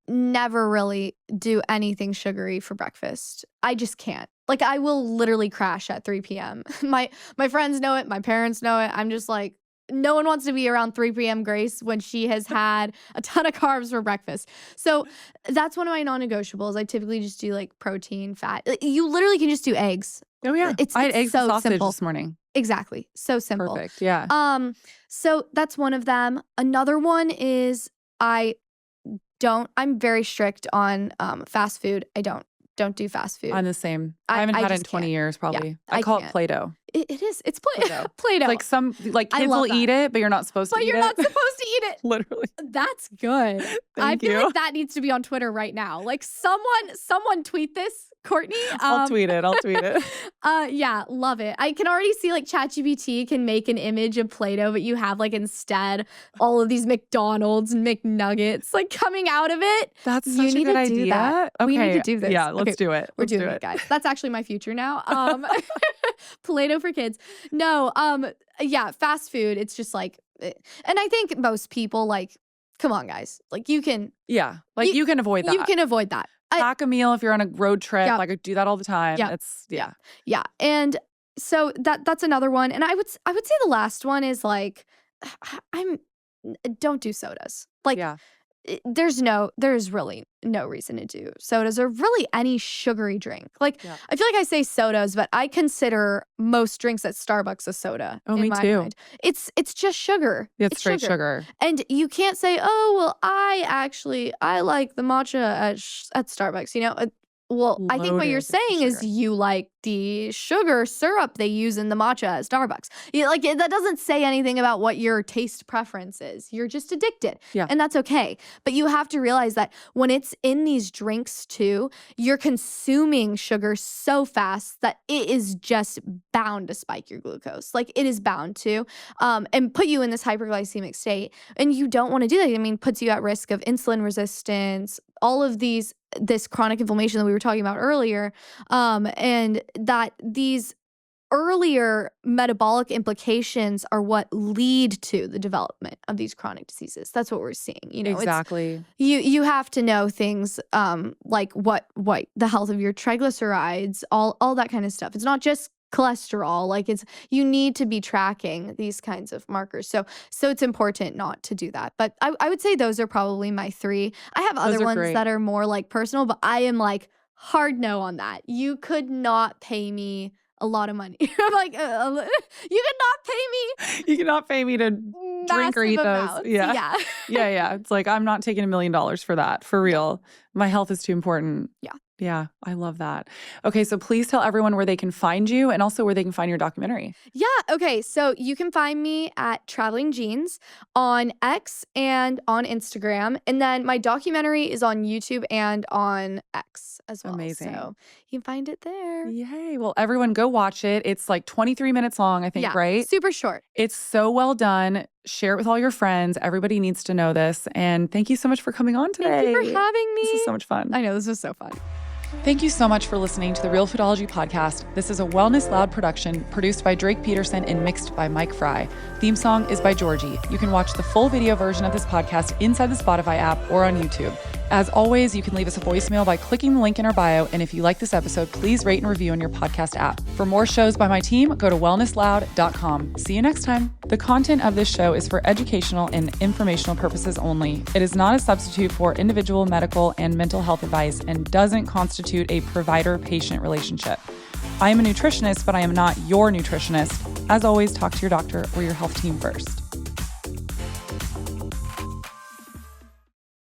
Speaker 2: Never really do anything sugary for breakfast. I just can't. Like, I will literally crash at 3 p.m. My friends know it. My parents know it. I'm just like, no one wants to be around 3 p.m. Grace when she has had a ton of carbs for breakfast. So that's one of my non-negotiables. I typically just do like protein, fat. You literally can just do eggs.
Speaker 1: Oh yeah. I had eggs and sausage this morning.
Speaker 2: Exactly. So simple.
Speaker 1: Perfect. Yeah.
Speaker 2: So that's one of them. Another one is I'm very strict on fast food. I don't do fast food.
Speaker 1: I'm the same. I haven't had it in 20 years probably. Yeah, I call it Play-Doh.
Speaker 2: It is. It's Play-Doh. Play-Doh.
Speaker 1: Like kids will eat it, but you're not supposed to eat it.
Speaker 2: But you're not supposed to eat it.
Speaker 1: Literally.
Speaker 2: That's good. I feel like that needs to be on Twitter right now. Like, someone tweet this, Courtney.
Speaker 1: I'll tweet it.
Speaker 2: Yeah, love it. I can already see like ChatGPT can make an image of Play-Doh, but you have like instead all of these McDonald's and McNuggets like coming out of it.
Speaker 1: That's such a good idea. Okay.
Speaker 2: We need to do this.
Speaker 1: Yeah, let's do it.
Speaker 2: We're doing it, guys. That's actually my future now. Play-Doh for kids. No, yeah, fast food. It's just like, and I think most people like, come on, guys. Like, you can.
Speaker 1: Yeah, like you can avoid that.
Speaker 2: You can avoid that.
Speaker 1: Pack a meal if you're on a road trip. Like, I do that all the time.
Speaker 2: Yeah. And so that's another one. And I would say the last one is like, don't do sodas. Like, there's really no reason to do sodas or really any sugary drink. Like, I feel like I say sodas, but I consider most drinks at Starbucks a soda.
Speaker 1: Oh, me too.
Speaker 2: Mind. It's just sugar.
Speaker 1: It's straight sugar.
Speaker 2: And you can't say, oh, well, I like the matcha at Starbucks. Well, I think what you're
Speaker 1: Loaded
Speaker 2: saying
Speaker 1: with
Speaker 2: is
Speaker 1: sugar.
Speaker 2: you like the sugar syrup they use in the matcha at Starbucks. That doesn't say anything about what your taste preference is. You're just addicted.
Speaker 1: Yeah.
Speaker 2: And that's okay. But you have to realize that when it's in these drinks too, you're consuming sugar so fast that it is just bound to spike your glucose. Like it is bound to and put you in this hyperglycemic state. And you don't want to do that. I mean, puts you at risk of insulin resistance, all of this chronic inflammation that we were talking about earlier, and that these earlier metabolic implications are what lead to the development of these chronic diseases. That's what we're seeing.
Speaker 1: Exactly.
Speaker 2: You have to know things like what the health of your triglycerides, all that kind of stuff. It's not just cholesterol. Like you need to be tracking these kinds of markers. So it's important not to do that. But I would say those are probably my 3. I have other ones
Speaker 1: great.
Speaker 2: that are more like personal, but I am like hard no on that. You could not pay me a lot of money. I'm like, you could not pay me.
Speaker 1: You cannot pay me to drink or eat
Speaker 2: amounts.
Speaker 1: those. Yeah. Yeah. It's like, I'm not taking $1 million for that. For real. My health is too important. Yeah, I love that. Okay, so please tell everyone where they can find you and also where they can find your documentary.
Speaker 2: Yeah, okay. So you can find me at Traveling Jeans on X and on Instagram. And then my documentary is on YouTube and on X as well.
Speaker 1: Amazing.
Speaker 2: So you can find it there.
Speaker 1: Yay. Well, everyone go watch it. It's like 23 minutes long, I think, right?
Speaker 2: Super short.
Speaker 1: It's so well done. Share it with all your friends. Everybody needs to know this. And thank you so much for coming on today.
Speaker 2: Thank you for having me.
Speaker 1: This is so much fun.
Speaker 2: I know, this was so fun.
Speaker 1: Thank you so much for listening to the Realfoodology podcast. This is a Wellness Loud production produced by Drake Peterson and mixed by Mike Fry. Theme song is by Georgie. You can watch the full video version of this podcast inside the Spotify app or on YouTube. As always, you can leave us a voicemail by clicking the link in our bio. And if you like this episode, please rate and review on your podcast app. For more shows by my team, go to wellnessloud.com. See you next time. The content of this show is for educational and informational purposes only. It is not a substitute for individual medical and mental health advice and doesn't constitute a provider-patient relationship. I am a nutritionist, but I am not your nutritionist. As always, talk to your doctor or your health team first.